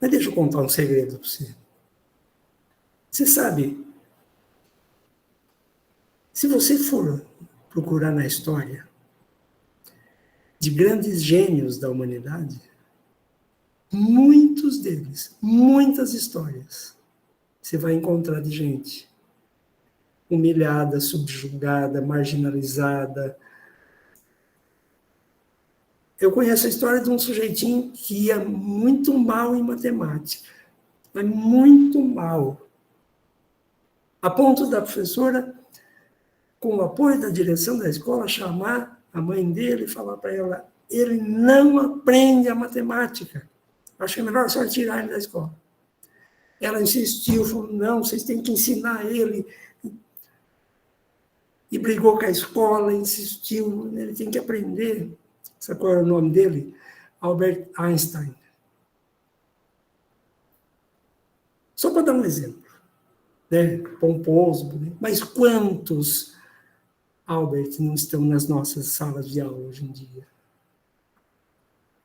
Mas deixa eu contar um segredo para você. Você sabe, se você for procurar na história de grandes gênios da humanidade, muitos deles, muitas histórias, você vai encontrar de gente humilhada, subjugada, marginalizada. Eu conheço a história de um sujeitinho que ia muito mal em matemática, mas muito mal, a ponto da professora, com o apoio da direção da escola, chamar a mãe dele e falar para ela, ele não aprende a matemática. Acho que é melhor só tirar ele da escola. Ela insistiu, falou, não, vocês têm que ensinar ele. E brigou com a escola, insistiu, ele tem que aprender. Sabe qual era o nome dele? Albert Einstein. Só para dar um exemplo, né? Pomposo, bonito. Mas quantos Albert não estão nas nossas salas de aula hoje em dia?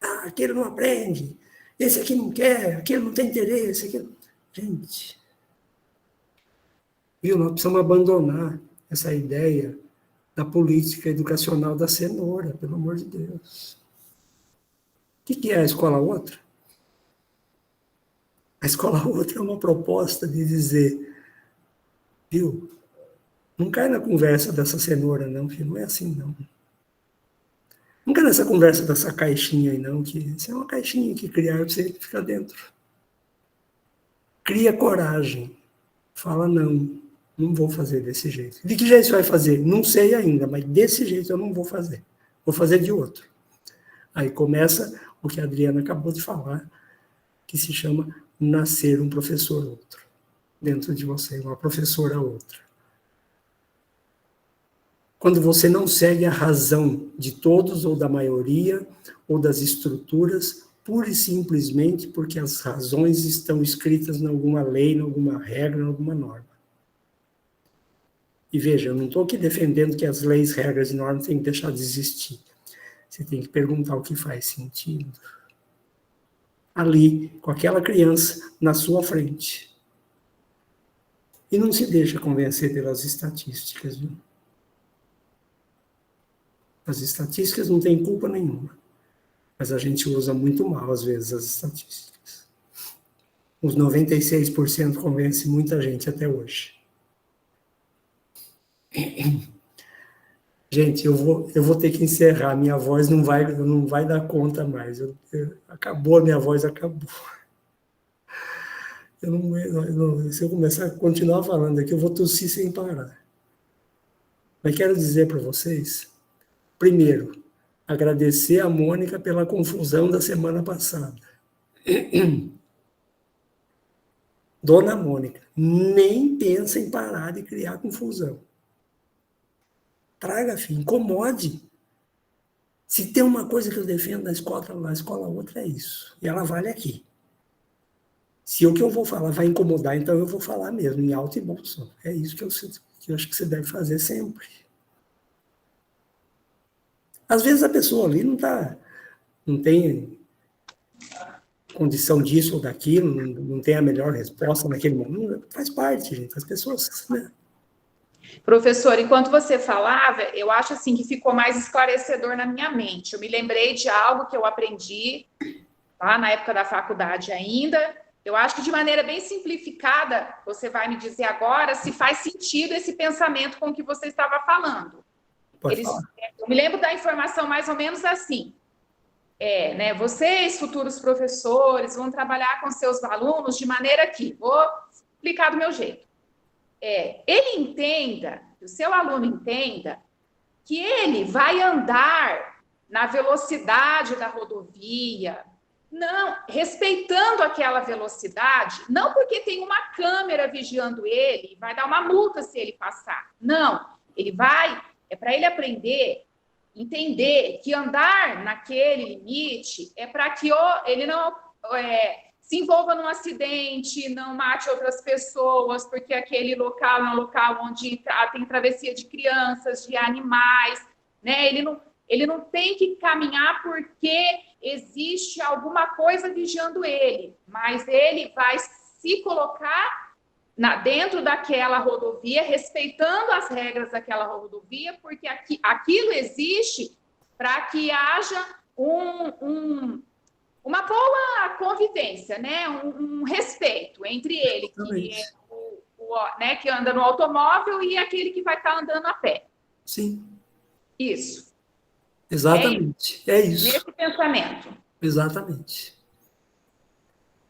Ah, aquele não aprende, esse aqui não quer, aquele não tem interesse, aquele... Gente, viu? Nós precisamos abandonar essa ideia da política educacional da cenoura, pelo amor de Deus. O que é a escola outra? A escola outra é uma proposta de dizer, viu, não cai na conversa dessa cenoura, não, filho, não é assim, não. Não cai nessa conversa dessa caixinha aí, não, que isso é uma caixinha que criaram para você ficar dentro. Cria coragem. Fala, não vou fazer desse jeito. De que jeito você vai fazer? Não sei ainda, mas desse jeito eu não vou fazer. Vou fazer de outro. Aí começa o que a Adriana acabou de falar, que se chama nascer um professor outro. Dentro de você, uma professora outra. Quando você não segue a razão de todos, ou da maioria, ou das estruturas, pura e simplesmente porque as razões estão escritas em alguma lei, em alguma regra, em alguma norma. E veja, eu não estou aqui defendendo que as leis, regras e normas têm que deixar de existir. Você tem que perguntar o que faz sentido. Ali, com aquela criança na sua frente. E não se deixa convencer pelas estatísticas, viu? As estatísticas não têm culpa nenhuma. Mas a gente usa muito mal, às vezes, as estatísticas. Os 96% convence muita gente até hoje. Gente, eu vou ter que encerrar. Minha voz não vai dar conta mais. Acabou, a minha voz acabou. Se eu começar a continuar falando aqui, eu vou tossir sem parar. Mas quero dizer para vocês, primeiro, agradecer a Mônica pela confusão da semana passada. Dona Mônica, nem pensa em parar de criar confusão. Traga, filho, incomode. Se tem uma coisa que eu defendo na escola outra é isso. E ela vale aqui. Se o que eu vou falar vai incomodar, então eu vou falar mesmo, em alto e bom som. É isso que eu acho que você deve fazer sempre. Às vezes a pessoa ali não tem condição disso ou daquilo, não tem a melhor resposta naquele momento. Faz parte, gente. As pessoas, né? Professor, enquanto você falava, eu acho assim que ficou mais esclarecedor na minha mente. Eu me lembrei de algo que eu aprendi lá na época da faculdade ainda. Eu acho que de maneira bem simplificada, você vai me dizer agora se faz sentido esse pensamento com o que você estava falando. Eu me lembro da informação mais ou menos assim. né, vocês, futuros professores, vão trabalhar com seus alunos de maneira que, vou explicar do meu jeito, ele entenda, o seu aluno entenda, que ele vai andar na velocidade da rodovia, não, respeitando aquela velocidade, não porque tem uma câmera vigiando ele, vai dar uma multa se ele passar, não, ele vai, para ele aprender, entender que andar naquele limite é para que ele não se envolva num acidente, não mate outras pessoas, porque aquele local é um local onde tem travessia de crianças, de animais, né? Ele não tem que caminhar porque existe alguma coisa vigiando ele, mas ele vai se colocar dentro daquela rodovia, respeitando as regras daquela rodovia, porque aquilo existe para que haja uma boa convivência, né? Um respeito entre ele, que anda no automóvel, e aquele que vai estar andando a pé. Sim. Isso. Exatamente. É isso. Nesse pensamento. Exatamente.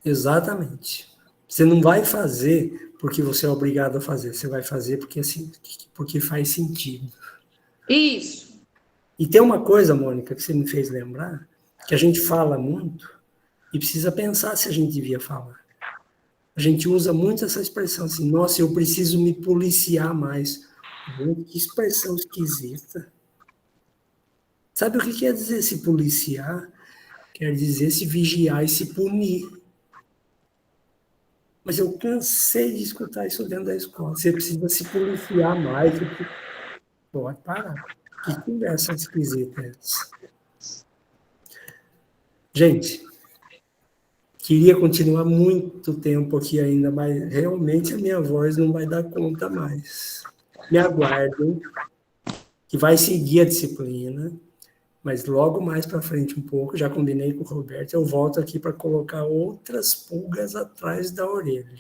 Exatamente. Você não vai fazer porque você é obrigado a fazer, você vai fazer porque faz sentido. Isso. E tem uma coisa, Mônica, que você me fez lembrar, que a gente fala muito e precisa pensar se a gente devia falar. A gente usa muito essa expressão assim, nossa, eu preciso me policiar mais. Que expressão esquisita. Sabe o que quer dizer se policiar? Quer dizer se vigiar e se punir. Mas eu cansei de escutar isso dentro da escola. Você precisa se policiar mais. Pode parar. Que conversa esquisita é essa? Gente, queria continuar muito tempo aqui ainda, mas realmente a minha voz não vai dar conta mais. Me aguardem, que vai seguir a disciplina, mas logo mais para frente um pouco, já combinei com o Roberto, eu volto aqui para colocar outras pulgas atrás da orelha.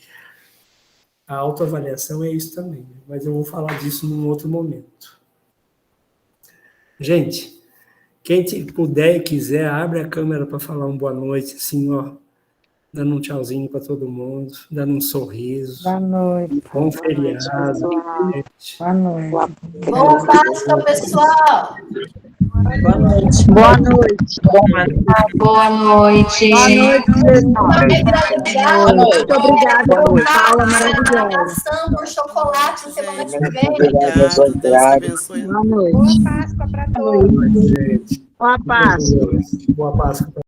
A autoavaliação é isso também, mas eu vou falar disso num outro momento. Gente, quem puder e quiser, abre a câmera para falar uma boa noite, assim, ó, dando um tchauzinho para todo mundo, dando um sorriso. Boa noite. Bom feriado. Boa noite. Boa Páscoa, pessoal! Boa noite. Boa noite. Boa noite. Boa noite. Muito obrigada por Paula maravilhosa. Abração por chocolate semana que vem. Obrigado, Deus te abençoe. Boa noite. Boa Páscoa para todos. Boa noite, gente. Boa Páscoa. Boa Páscoa.